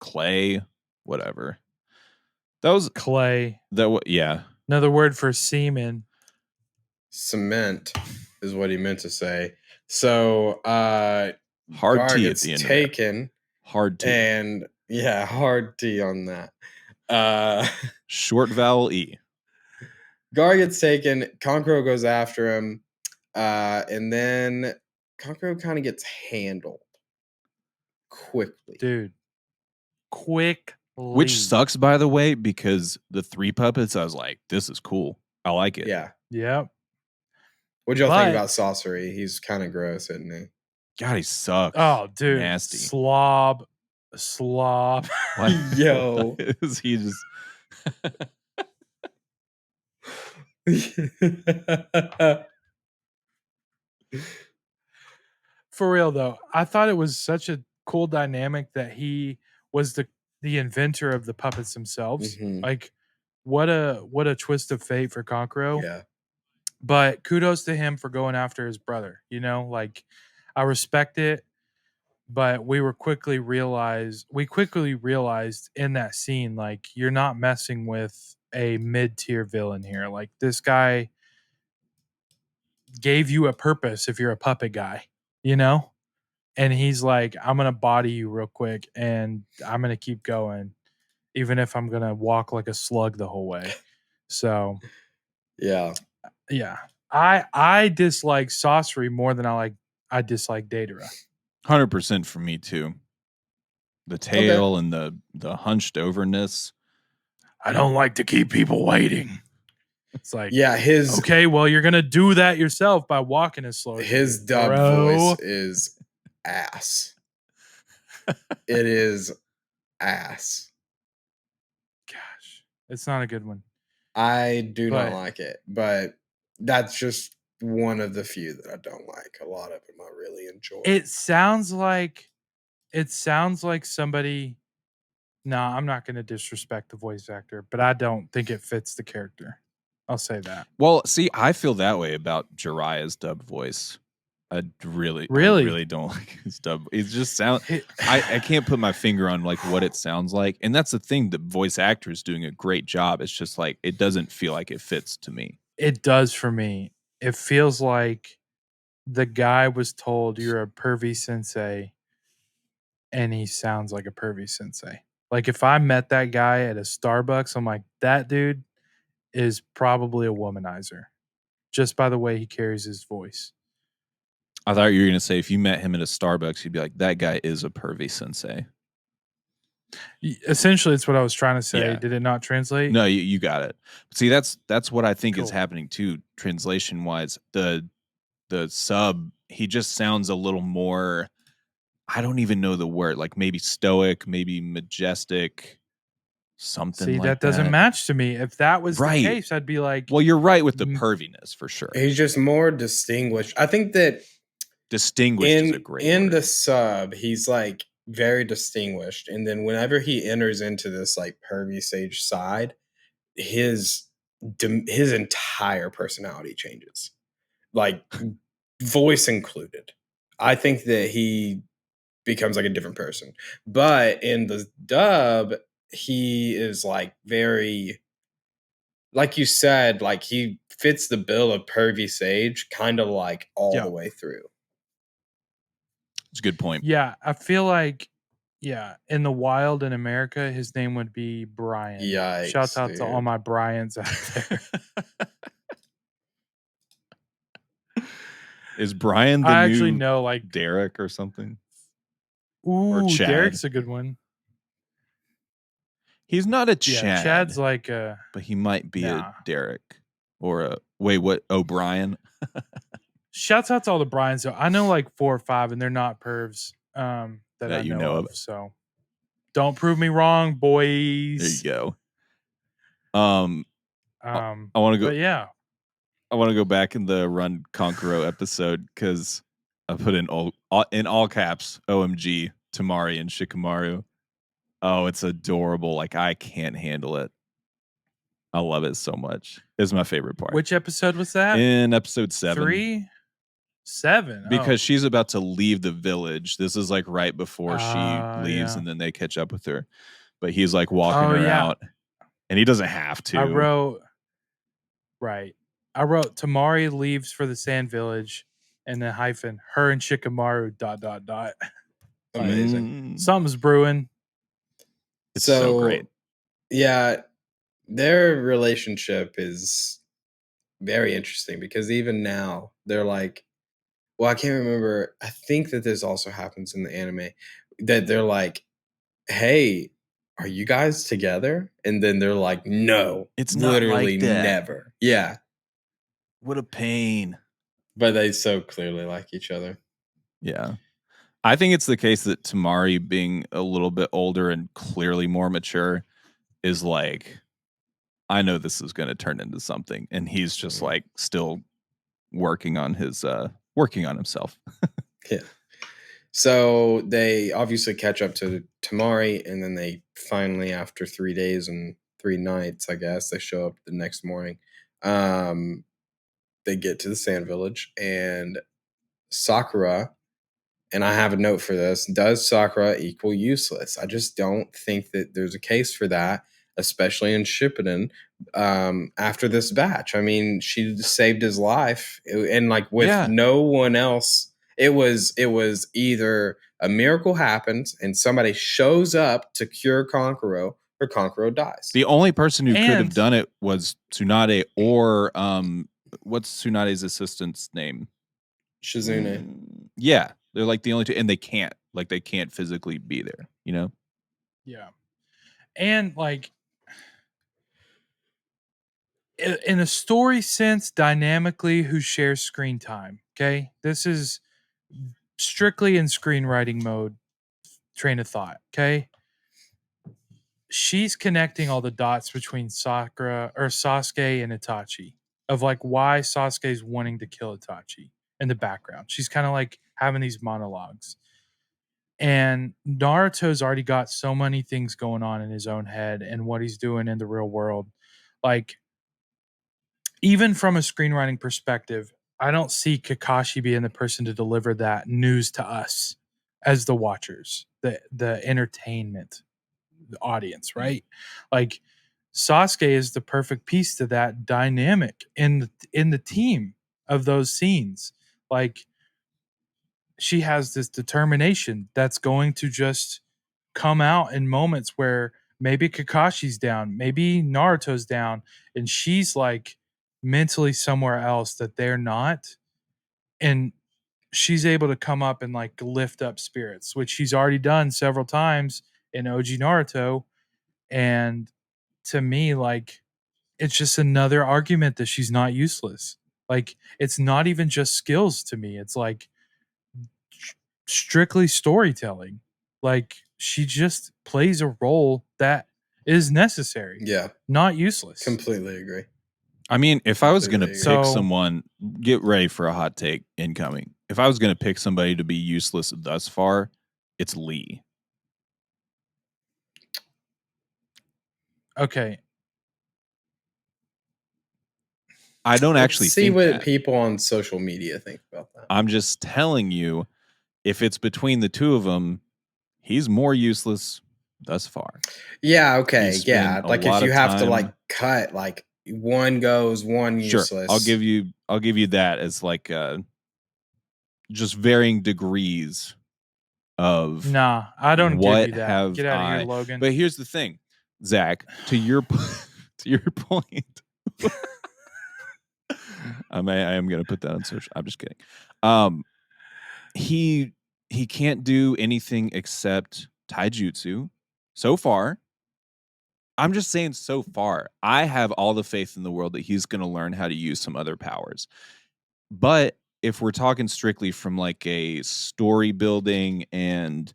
clay, whatever. That was clay. Yeah. Another word for semen. Cement is what he meant to say. So hard T at the end taken. Of hard T. And yeah, hard T on that. Short vowel E. Gar gets taken, Kankuro goes after him, and then Kankuro kind of gets handled quickly. Dude. Quickly. Which sucks, by the way, because the 3 puppets, I was like, this is cool. I like it. Yeah. Yep. What'd y'all think about Saucery? He's kind of gross, isn't he? God, he sucks. Oh, dude, Nasty. slob. What? Yo. What is he just? For real though, I thought it was such a cool dynamic that he was the inventor of the puppets themselves. Mhm. Like, what a twist of fate for Kankuro. Yeah. But kudos to him for going after his brother. You know, like, I respect it, but we quickly realized in that scene, like, you're not messing with a mid-tier villain here. Like, this guy gave you a purpose if you're a puppet guy, you know? And he's like, I'm gonna body you real quick and I'm gonna keep going, even if I'm gonna walk like a slug the whole way. So Yeah. yeah. I dislike Sasori more than I dislike Datara. 100% for me too. The tail and the hunched overness. I don't like to keep people waiting. It's like, Yeah, his okay, well, you're gonna do that yourself by walking as slow as his you do, dubbed bro. voice is ass. It is ass. Gosh, it's not a good one. I do not But- like it, but that's just one of the few that I don't like. A lot of them I really enjoy. It sounds like somebody. No, I'm not going to disrespect the voice actor, but I don't think it fits the character. I'll say that. Well, see, I feel that way about Jiraiya's dub voice. I really don't like his dub. It just sounds. I can't put my finger on like what it sounds like, and that's the thing. The voice actor is doing a great job. It's just like it doesn't feel like it fits to me. It does for me. It feels like the guy was told you're a pervy sensei, and he sounds like a pervy sensei. Like, if I met that guy at a Starbucks, I'm like, that dude is probably a womanizer, just by the way he carries his voice. I thought you were gonna say if you met him at a Starbucks, you'd be like, that guy is a pervy sensei. Essentially, it's what I was trying to say. Yeah. Did it not translate? No, you got it. See, that's what I think is Cool. happening too, translation wise. The sub, he just sounds a little more. I don't even know the word. Like maybe stoic, maybe majestic, something. See, like that doesn't match to me. If that was Right. the case, I'd be like, Well, you're right with the perviness for sure. He's just more distinguished. I think that Distinguished is a great in word. the sub, he's like very distinguished, and then whenever he enters into this like pervy sage side, his entire personality changes, like voice included. I think that he becomes like a different person, but in the dub, he is like very, like you said, like he fits the bill of pervy sage, kind of like all the way through. It's a good point. Yeah, I feel like, in the wild in America, his name would be Brian. Yikes, Shouts out to all dude. my Brians out there. Is Brian the I actually new know, like, Derek or something? ooh, Chad. Derek's a good one. He's not a Chad. Yeah, Chad's like a, but he might be nah. a Derek or a wait, what? O'Brien. Shouts out to all the Brians though. I know like 4 or 5, and they're not pervs that I you know know of. of. So don't prove me wrong, boys. There you go. I want to go. But yeah, I want to go back in the Run Konkuro episode because I put in all caps OMG Tamari and Shikamaru. Oh, it's adorable. Like I can't handle it. I love it so much. It's my favorite part. which episode was that? In episode 7. 3, 7. Because she's about to leave the village. This is like right before she leaves, yeah. and then they catch up with her. But he's like walking her yeah. out, and he doesn't have to. I wrote Tamari leaves for the Sand Village, and then hyphen her and Shikamaru ... Amazing. Something's brewing. It's so great. Yeah, their relationship is very interesting because even now they're like, well, I can't remember. I think that this also happens in the anime that they're like, hey, are you guys together? And then they're like, no, It's not literally like that. never. Yeah. What a pain. But they so clearly like each other. Yeah. I think it's the case that Tamari, being a little bit older and clearly more mature, is like, I know this is going to turn into something, and he's just like still working on himself. Yeah. So they obviously catch up to Tamari, and then they finally, after 3 days and 3 nights, I guess, they show up the next morning. They get to the Sand Village, and Sakura, and I have a note for this, does Sakura equal useless? I just don't think that there's a case for that, especially in Shippuden. After this batch, I mean, she saved his life, and like with no one else, it was either a miracle happens and somebody shows up to cure Kankuro, or Kankuro dies. The only person who could have done it was Tsunade, or what's Tsunade's assistant's name? Shizune. Yeah, they're like the only two, and they can't physically be there, you know? Yeah. And like in a story sense, dynamically, who shares screen time? Okay, this is strictly in screenwriting mode, train of thought. Okay, she's connecting all the dots between Sakura or Sasuke and Itachi, of like why Sasuke's wanting to kill Itachi in the background. She's kind of like having these monologues. And Naruto's already got so many things going on in his own head and what he's doing in the real world. Like, even from a screenwriting perspective, I don't see Kakashi being the person to deliver that news to us as the watchers, the entertainment audience, right? Like, Sasuke is the perfect piece to that dynamic in the team of those scenes. Like, she has this determination that's going to just come out in moments where maybe Kakashi's down, maybe Naruto's down, and she's like mentally somewhere else that they're not. And she's able to come up and like lift up spirits, which she's already done several times in OG Naruto. And to me, like, it's just another argument that she's not useless. Like, it's not even just skills to me. It's like strictly storytelling. Like, she just plays a role that is necessary. Yeah. Not useless. Completely agree. I mean, if I was going to pick someone, get ready for a hot take incoming. If I was going to pick somebody to be useless thus far, it's Lee. Okay. I don't actually see think what that. People on social media think about that. I'm just telling you, if it's between the two of them, he's more useless thus far. Yeah, okay. Yeah. Like if you have to like cut, like one goes, one useless. Sure, I'll give you that as like just varying degrees of I don't what give you that. have Get out of I. here, Logan. But here's the thing, Zach, to your point. I am going to put that on social. I'm just kidding. He can't do anything except taijutsu so far. I'm just saying so far. I have all the faith in the world that he's going to learn how to use some other powers. But if we're talking strictly from like a story building and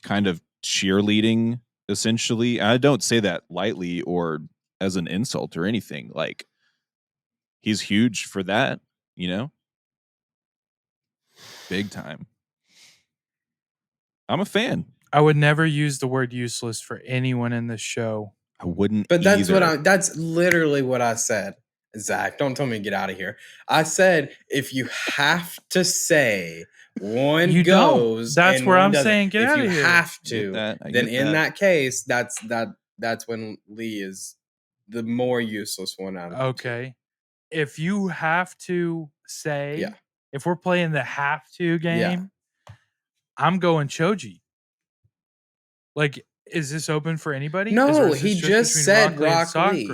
kind of cheerleading, essentially, I don't say that lightly or as an insult or anything. Like, he's huge for that, you know? Big time. I'm a fan. I would never use the word useless for anyone in this show. I wouldn't. But that's either. That's literally what I said. Zach, don't tell me to get out of here. I said if you have to say one you goes, don't. That's and where one I'm doesn't. saying get if out you of here. have to, then in that case, that's when Lee is the more useless one out of the two. Okay. If you have to say, Yeah. if we're playing the have to game, I'm going Choji. Like, is this open for anybody? No, he just said Rock Lee.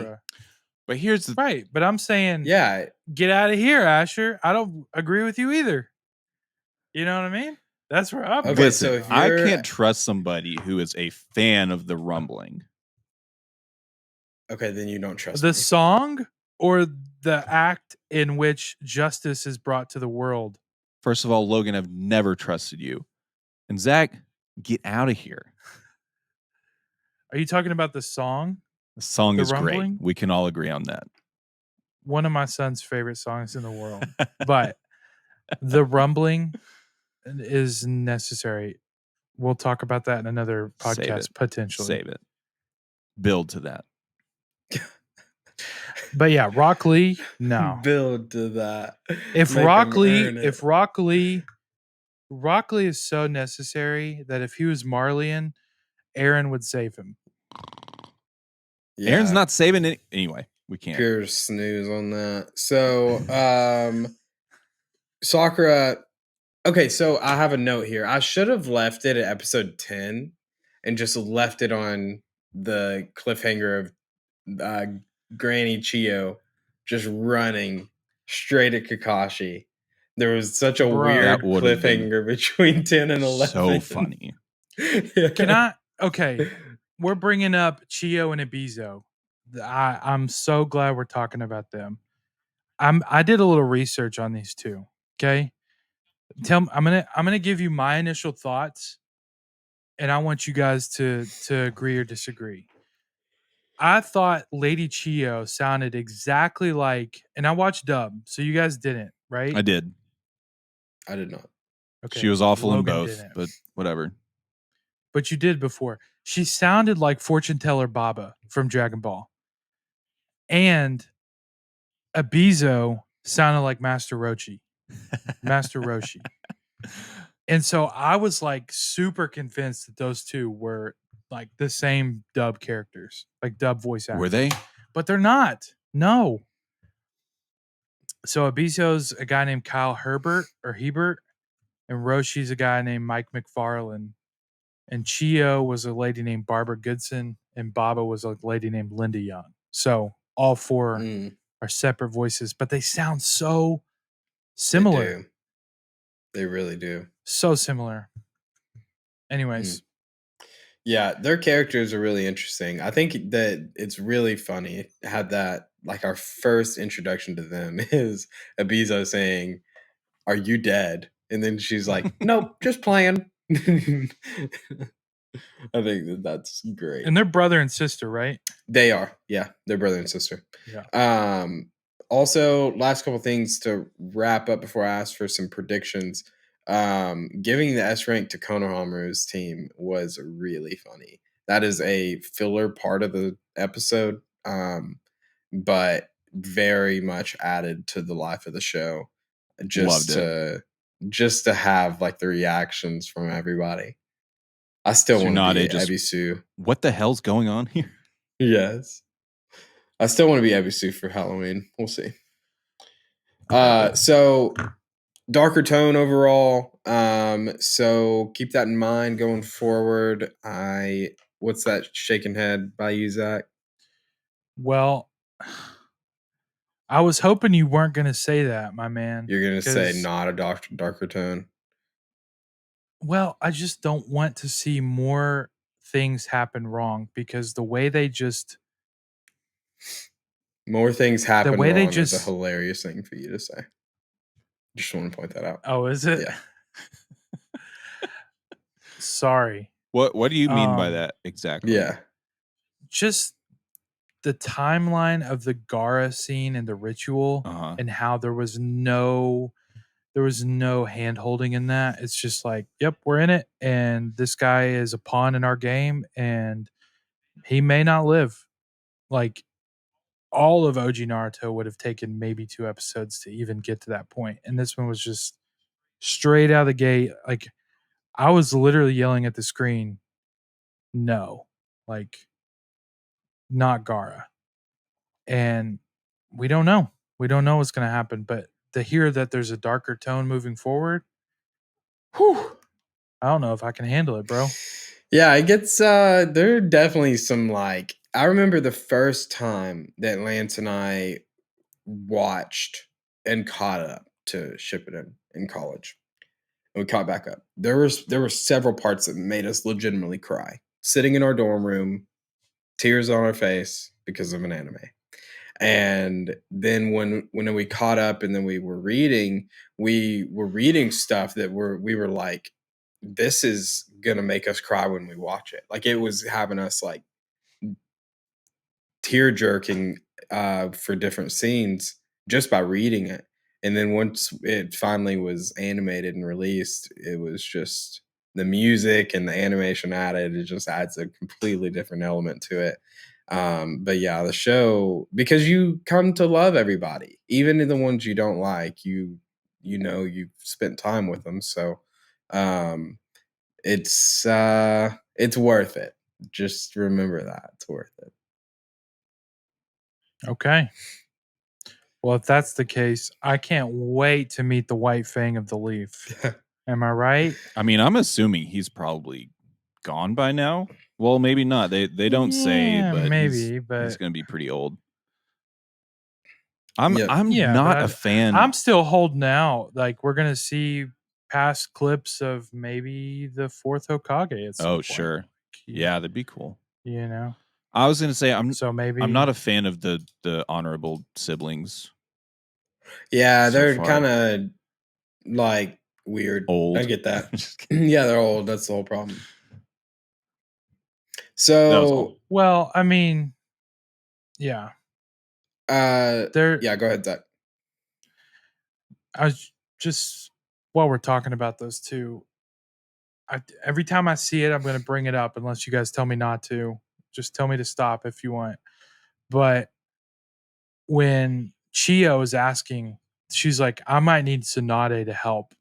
But here's the right. But I'm saying, yeah, get out of here, Asher. I don't agree with you either. You know what I mean? That's where I'm. Okay, listen, so if I can't trust somebody who is a fan of the rumbling. Okay, then you don't trust the me. Song or the act in which justice is brought to the world. First of all, Logan, I've never trusted you. And Zach, get out of here. Are you talking about the song? The song The is Rumbling? great. We can all agree on that. One of my son's favorite songs in the world. But the rumbling is necessary. We'll talk about that in another Save podcast, it. potentially. Save it. Build to that. But yeah, Rock Lee, no. Build to that. If Make 'em Rock Lee, earn it. if Rock Lee is so necessary that if he was Marleyan, Aaron would save him. Yeah, Aaron's not saving it anyway. We can't. pure snooze on that. So, Sakura. Okay, so I have a note here. I should have left it at episode 10 and just left it on the cliffhanger of Granny Chio just running straight at Kakashi. There was such a Bro. weird That would've been cliffhanger between 10 and 11. So funny. Can I? Okay, we're bringing up Chio and Ibizo. I'm so glad we're talking about them. I did a little research on these two. Okay, I'm gonna give you my initial thoughts, and I want you guys to agree or disagree. I thought Lady Chio sounded exactly like, and I watched dub, so you guys didn't, right? I did. I did not. Okay, She was awful in Logan both, didn't. but whatever. But you did before. She sounded like fortune teller Baba from Dragon Ball, and Abizo sounded like Master Roshi. And so I was like super convinced that those two were like the same dub characters, like dub voice actors. Were they? But they're not. No. So Abizo's a guy named Kyle Hebert, and Roshi's a guy named Mike McFarlane. And Chio was a lady named Barbara Goodson, and Baba was a lady named Linda Young. So all four are separate voices, but they sound so similar. They really do. So similar. Anyways. Yeah, their characters are really interesting. I think that it's really funny. Had that like our first introduction to them is Abizo saying, "Are you dead?" And then she's like, "Nope, just playing." I think that's great. And they're brother and sister, right? They are. Yeah, they're brother and sister. Yeah. Also, last couple things to wrap up before I ask for some predictions. Giving the S rank to Konohamaru's team was really funny. That is a filler part of the episode, but very much added to the life of the show. Just to have like the reactions from everybody. I still want to be Ebisu. What the hell's going on here? Yes. I still want to be Ebisu for Halloween. We'll see. So darker tone overall. So keep that in mind going forward. What's that shaking head by you, Zach? Well, I was hoping you weren't going to say that, my man. You're going to say not a darker tone? Well, I just don't want to see more things happen wrong because the way they just... More things happen wrong is a hilarious thing for you to say. Just want to point that out. Oh, is it? Yeah. Sorry. What do you mean by that exactly? Yeah. Just the timeline of the Gaara scene and the ritual and how there was no hand holding in that. It's just like, yep, we're in it. And this guy is a pawn in our game and he may not live. Like all of OG Naruto would have taken maybe 2 episodes to even get to that point. And this one was just straight out of the gate. Like I was literally yelling at the screen, no, like not Gaara. And we don't know. We don't know what's going to happen. But to hear that there's a darker tone moving forward, whew, I don't know if I can handle it, bro. Yeah, it gets there are definitely some like I remember the first time that Lance and I watched and caught up to Shippuden in college. And we caught back up. There were several parts that made us legitimately cry. Sitting in our dorm room, tears on our face because of an anime. And then when we caught up and then we were reading stuff that we were like, this is gonna make us cry when we watch it. Like, it was having us like tear jerking for different scenes just by reading it. And then once it finally was animated and released, it was just the music and the animation added. It just adds a completely different element to it. But yeah, the show, because you come to love everybody, even the ones you don't like. You've spent time with them, so um, it's worth it. Just remember that it's worth it. Okay. Well, if that's the case, I can't wait to meet the White Fang of the Leaf. Am I right? I mean, I'm assuming he's probably gone by now. Well, maybe not. They don't say, Yeah, but maybe, he's but going to be pretty old. Yep. I'm yeah, not but a fan. I'm still holding out. Like, we're gonna see past clips of maybe the fourth Hokage at some point. Sure. Like, Yeah, that'd be cool. You know. I was going to say So maybe I'm not a fan of the honorable siblings. Yeah, so they're far. kind of like weird. Old. I get that. Just kidding. Yeah, they're old. That's the whole problem. That was all. So, well, I mean, yeah. They're yeah, go ahead, Zach. I was just while we're talking about those two, every time I see it, I'm going to bring it up unless you guys tell me not to. Just tell me to stop if you want. But when Chio is asking, she's like, I might need Tsunade to help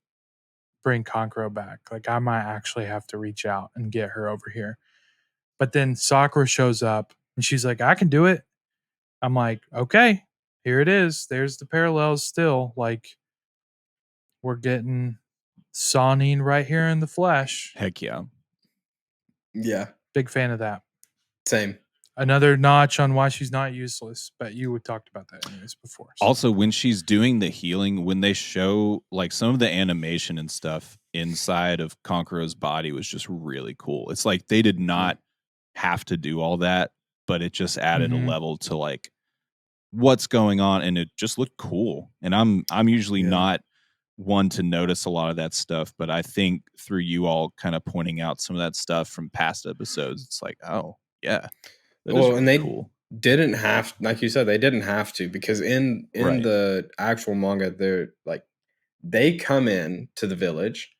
bring Kankuro back. Like, I might actually have to reach out and get her over here. But then Sakura shows up and she's like, I can do it. I'm like, okay, here it is. There's the parallels still. Like, we're getting Sanin right here in the flesh. Heck yeah. Yeah, Big fan of that. same. Another notch on why she's not useless, but you had talked about that anyways before. So. Also, when she's doing the healing, when they show like some of the animation and stuff inside of Conqueror's body was just really cool. It's like they did not have to do all that, but it just added a level to like what's going on, and it just looked cool. And I'm usually not one to notice a lot of that stuff, but I think through you all kind of pointing out some of that stuff from past episodes, it's like, oh yeah, that is really and they cool. didn't have, like you said, they didn't have to, because in Right. the actual manga, they're like, they come in to the village,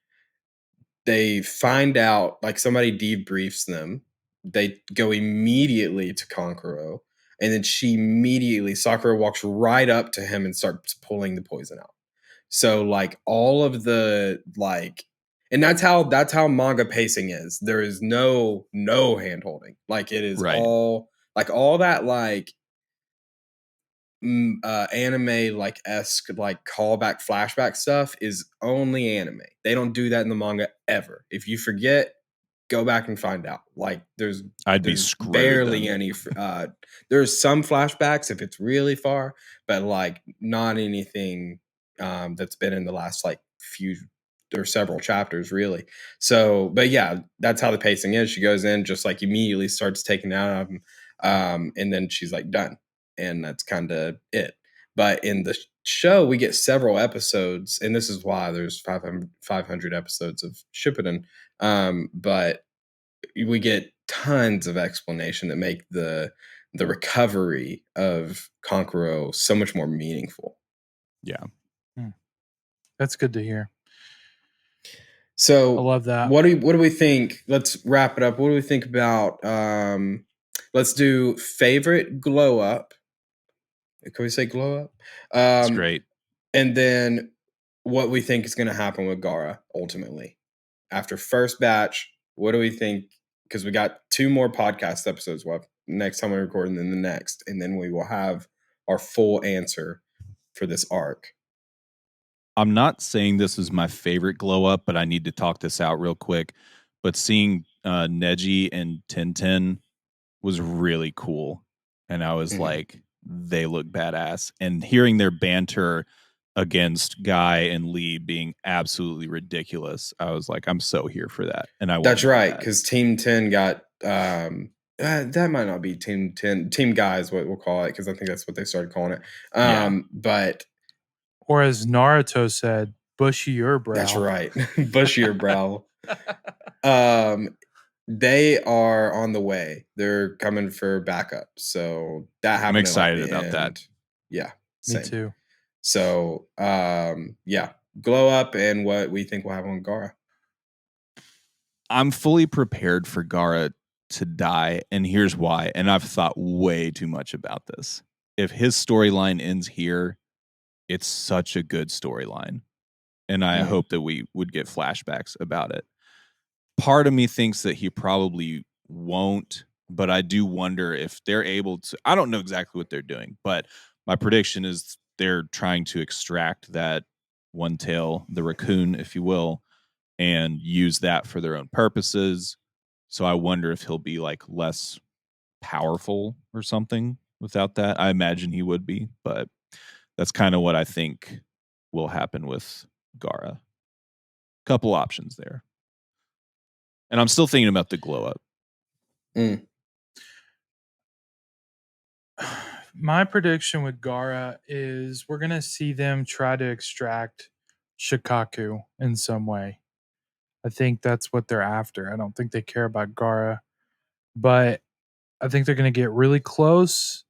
they find out, like, somebody debriefs them, they go immediately to Kankuro, and then Sakura walks right up to him and starts pulling the poison out. So like all of the like, and that's how manga pacing is. There is no hand holding. Like, it is Right. all that like anime like esque like callback flashback stuff is only anime. They don't do that in the manga ever. If you forget, go back and find out. Like, I'd be screwed barely then. any there's some flashbacks if it's really far, but like not anything that's been in the last like few or several chapters really. So, but yeah, that's how the pacing is. She goes in, just like immediately starts taking out of him, and then she's like done, and that's kind of it. But in the show, we get several episodes, and this is why there's 500 episodes of Shippuden. But we get tons of explanation that make the recovery of Kankuro so much more meaningful. Yeah. That's good to hear. So I love that. What do we think? Let's wrap it up. What do we think about let's do favorite glow up. Can we say glow up? That's great. And then what we think is going to happen with Gaara ultimately. After first batch, what do we think? Because we got 2 more podcast episodes next time we record, and then the next, and then we will have our full answer for this arc. I'm not saying this is my favorite glow up, but I need to talk this out real quick. But seeing Neji and Tintin was really cool. And I was like, they look badass. And hearing their banter against Guy and Lee being absolutely ridiculous, I was like, I'm so here for that. And That's right, because Team 10 got that might not be Team 10. Team Guy is what we'll call it, because I think that's what they started calling it. But or as Naruto said, bushier brow. That's right. Bushier brow. They are on the way. They're coming for backup. So that happened. I'm excited at, like, about that. Yeah. Me Same. too. So yeah. Glow up and what we think will happen with Gaara. I'm fully prepared for Gaara to die, and here's why. And I've thought way too much about this. If his storyline ends here, it's such a good storyline. And I hope that we would get flashbacks about it. Part of me thinks that he probably won't, but I do wonder if they're able to. I don't know exactly what they're doing, but my prediction is they're trying to extract that one tail, the raccoon, if you will, and use that for their own purposes. So I wonder if he'll be like less powerful or something without that. I imagine he would be, but that's kind of what I think will happen with Gaara. Couple options there. And I'm still thinking about the glow up. My prediction with Gaara is we're going to see them try to extract Shikaku in some way. I think that's what they're after. I don't think they care about Gaara, but I think they're going to get really close,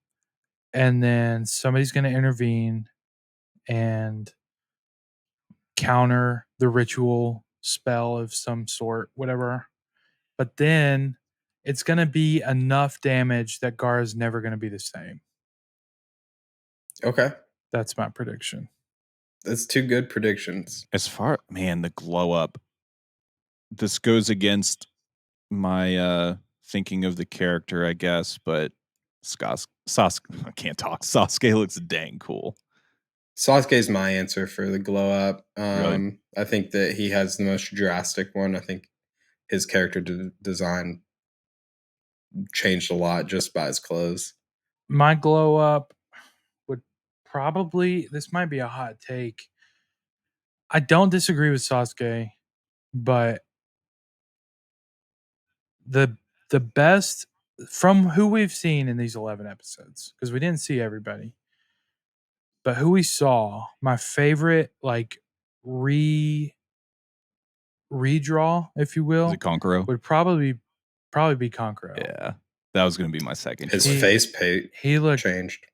and then somebody's going to intervene and counter the ritual spell of some sort, whatever. But then it's going to be enough damage that Gaara is never going to be the same. Okay. That's my prediction. That's two good predictions. As far, man, the glow up. This goes against my thinking of the character, I guess, but Sasuke, I can't talk. Sasuke looks dang cool. Sasuke's my answer for the glow up. Really? I think that he has the most drastic one. I think his character design changed a lot just by his clothes. My glow up would probably, this might be a hot take. I don't disagree with Sasuke, but the best from who we've seen in these 11 episodes, because we didn't see everybody, but who we saw, my favorite like redraw, if you will, Is it Konkoro? would probably be Konkoro. Yeah. That was going to be my second His choice. face paint He looked changed.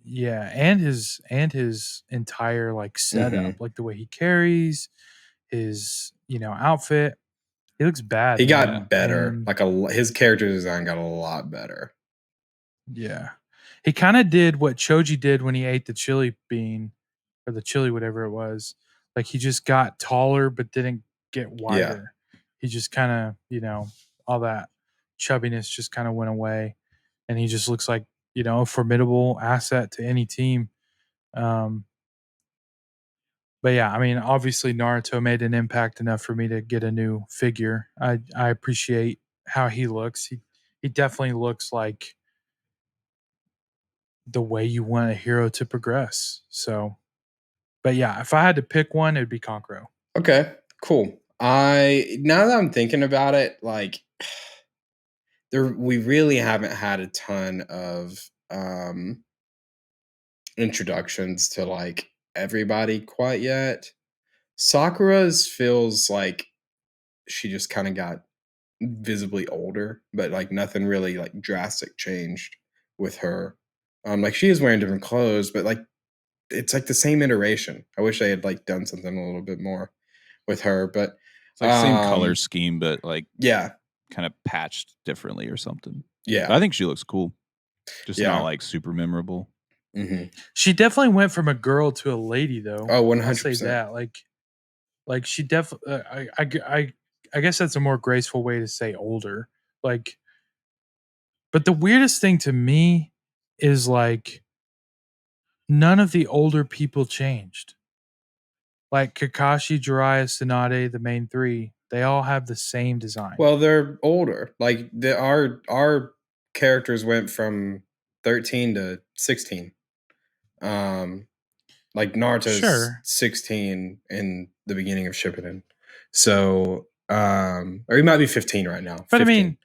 Yeah, and his entire like setup, like the way he carries his, outfit. He looks bad. He got man. better. And, Like his character design got a lot better. yeah. He kind of did what Choji did when he ate the chili bean or the chili, whatever it was. Like he just got taller but didn't get wider. He just kind of, all that chubbiness just kind of went away. And he just looks like, a formidable asset to any team. But yeah, I mean, obviously Naruto made an impact enough for me to get a new figure. I appreciate how he looks. He definitely looks like the way you want a hero to progress. So, but yeah, if I had to pick one, it'd be Konkoro. Okay, cool. Now that I'm thinking about it, like we really haven't had a ton of introductions to like everybody quite yet. Sakura's feels like she just kind of got visibly older, but like nothing really like drastic changed with her. Like she is wearing different clothes, but like it's like the same iteration. I wish they had like done something a little bit more with her, but it's like same color scheme, but like yeah, kind of patched differently or something. Yeah, but I think she looks cool. Just not like super memorable. Mm-hmm. She definitely went from a girl to a lady, though. Oh, 100%. I'll say that. Like she definitely. I guess that's a more graceful way to say older. Like, but the weirdest thing to me is like none of the older people changed. Like Kakashi, Jiraiya, Tsunade, the main three, they all have the same design. Well, they're older. Like our characters went from 13 to 16. Like Naruto's 16 in the beginning of Shippuden. So, or he might be 15 right now. But 15. I mean,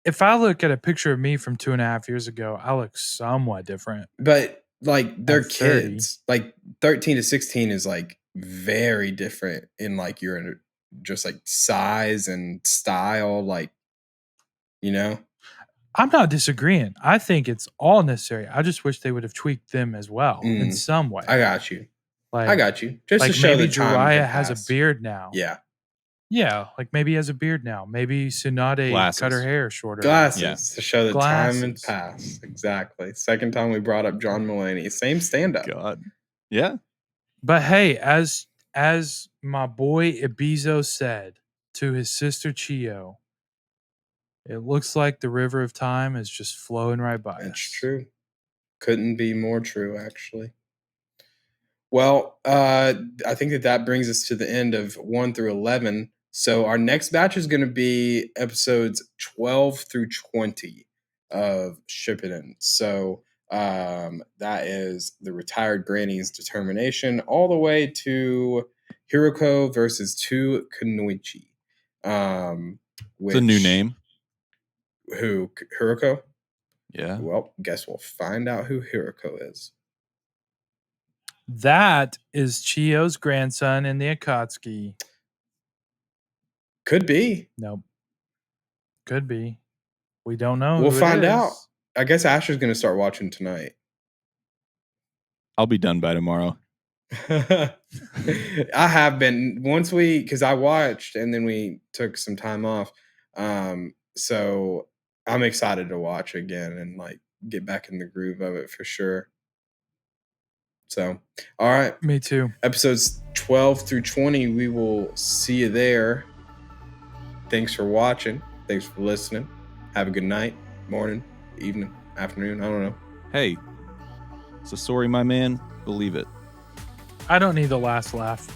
if I look at a picture of me from 2.5 years ago, I look somewhat different. But like they're kids. Like 13 to 16 is like very different in like your just like size and style, like, you know. I'm not disagreeing. I think it's all necessary. I just wish they would have tweaked them as well in some way. I got you. Like, I got you. Just to like show maybe the time Jiraiya has a beard now. Yeah. Yeah, like maybe he has a beard now. Maybe Tsunade cut her Glasses. hair shorter. Glasses to show the time and Glasses. pass. Exactly. Second time we brought up John Mulaney. Same stand-up. God. Yeah. But hey, as my boy Ibizo said to his sister Chio, it looks like the river of time is just flowing right by That's us. true. Couldn't be more true, actually. Well, I think that brings us to the end of 1 through 11. So our next batch is going to be episodes 12 through 20 of Shippuden. So that is the retired granny's determination all the way to Hiroko versus 2 Kunoichi. It's a new name. Who? Hiroko? Yeah. Well, guess we'll find out who Hiroko is. That is Chio's grandson in the Akatsuki. Could be. Nope. Could be. We don't know. We'll who it find is. out. I guess Asher's going to start watching tonight. I'll be done by tomorrow. I have been because I watched and then we took some time off. So I'm excited to watch again and like get back in the groove of it for sure. So, all right. Me too. Episodes 12 through 20, we will see you there. Thanks for watching. Thanks for listening. Have a good night, morning, evening, afternoon. I don't know. Hey, it's a story, my man. Believe it. I don't need the last laugh.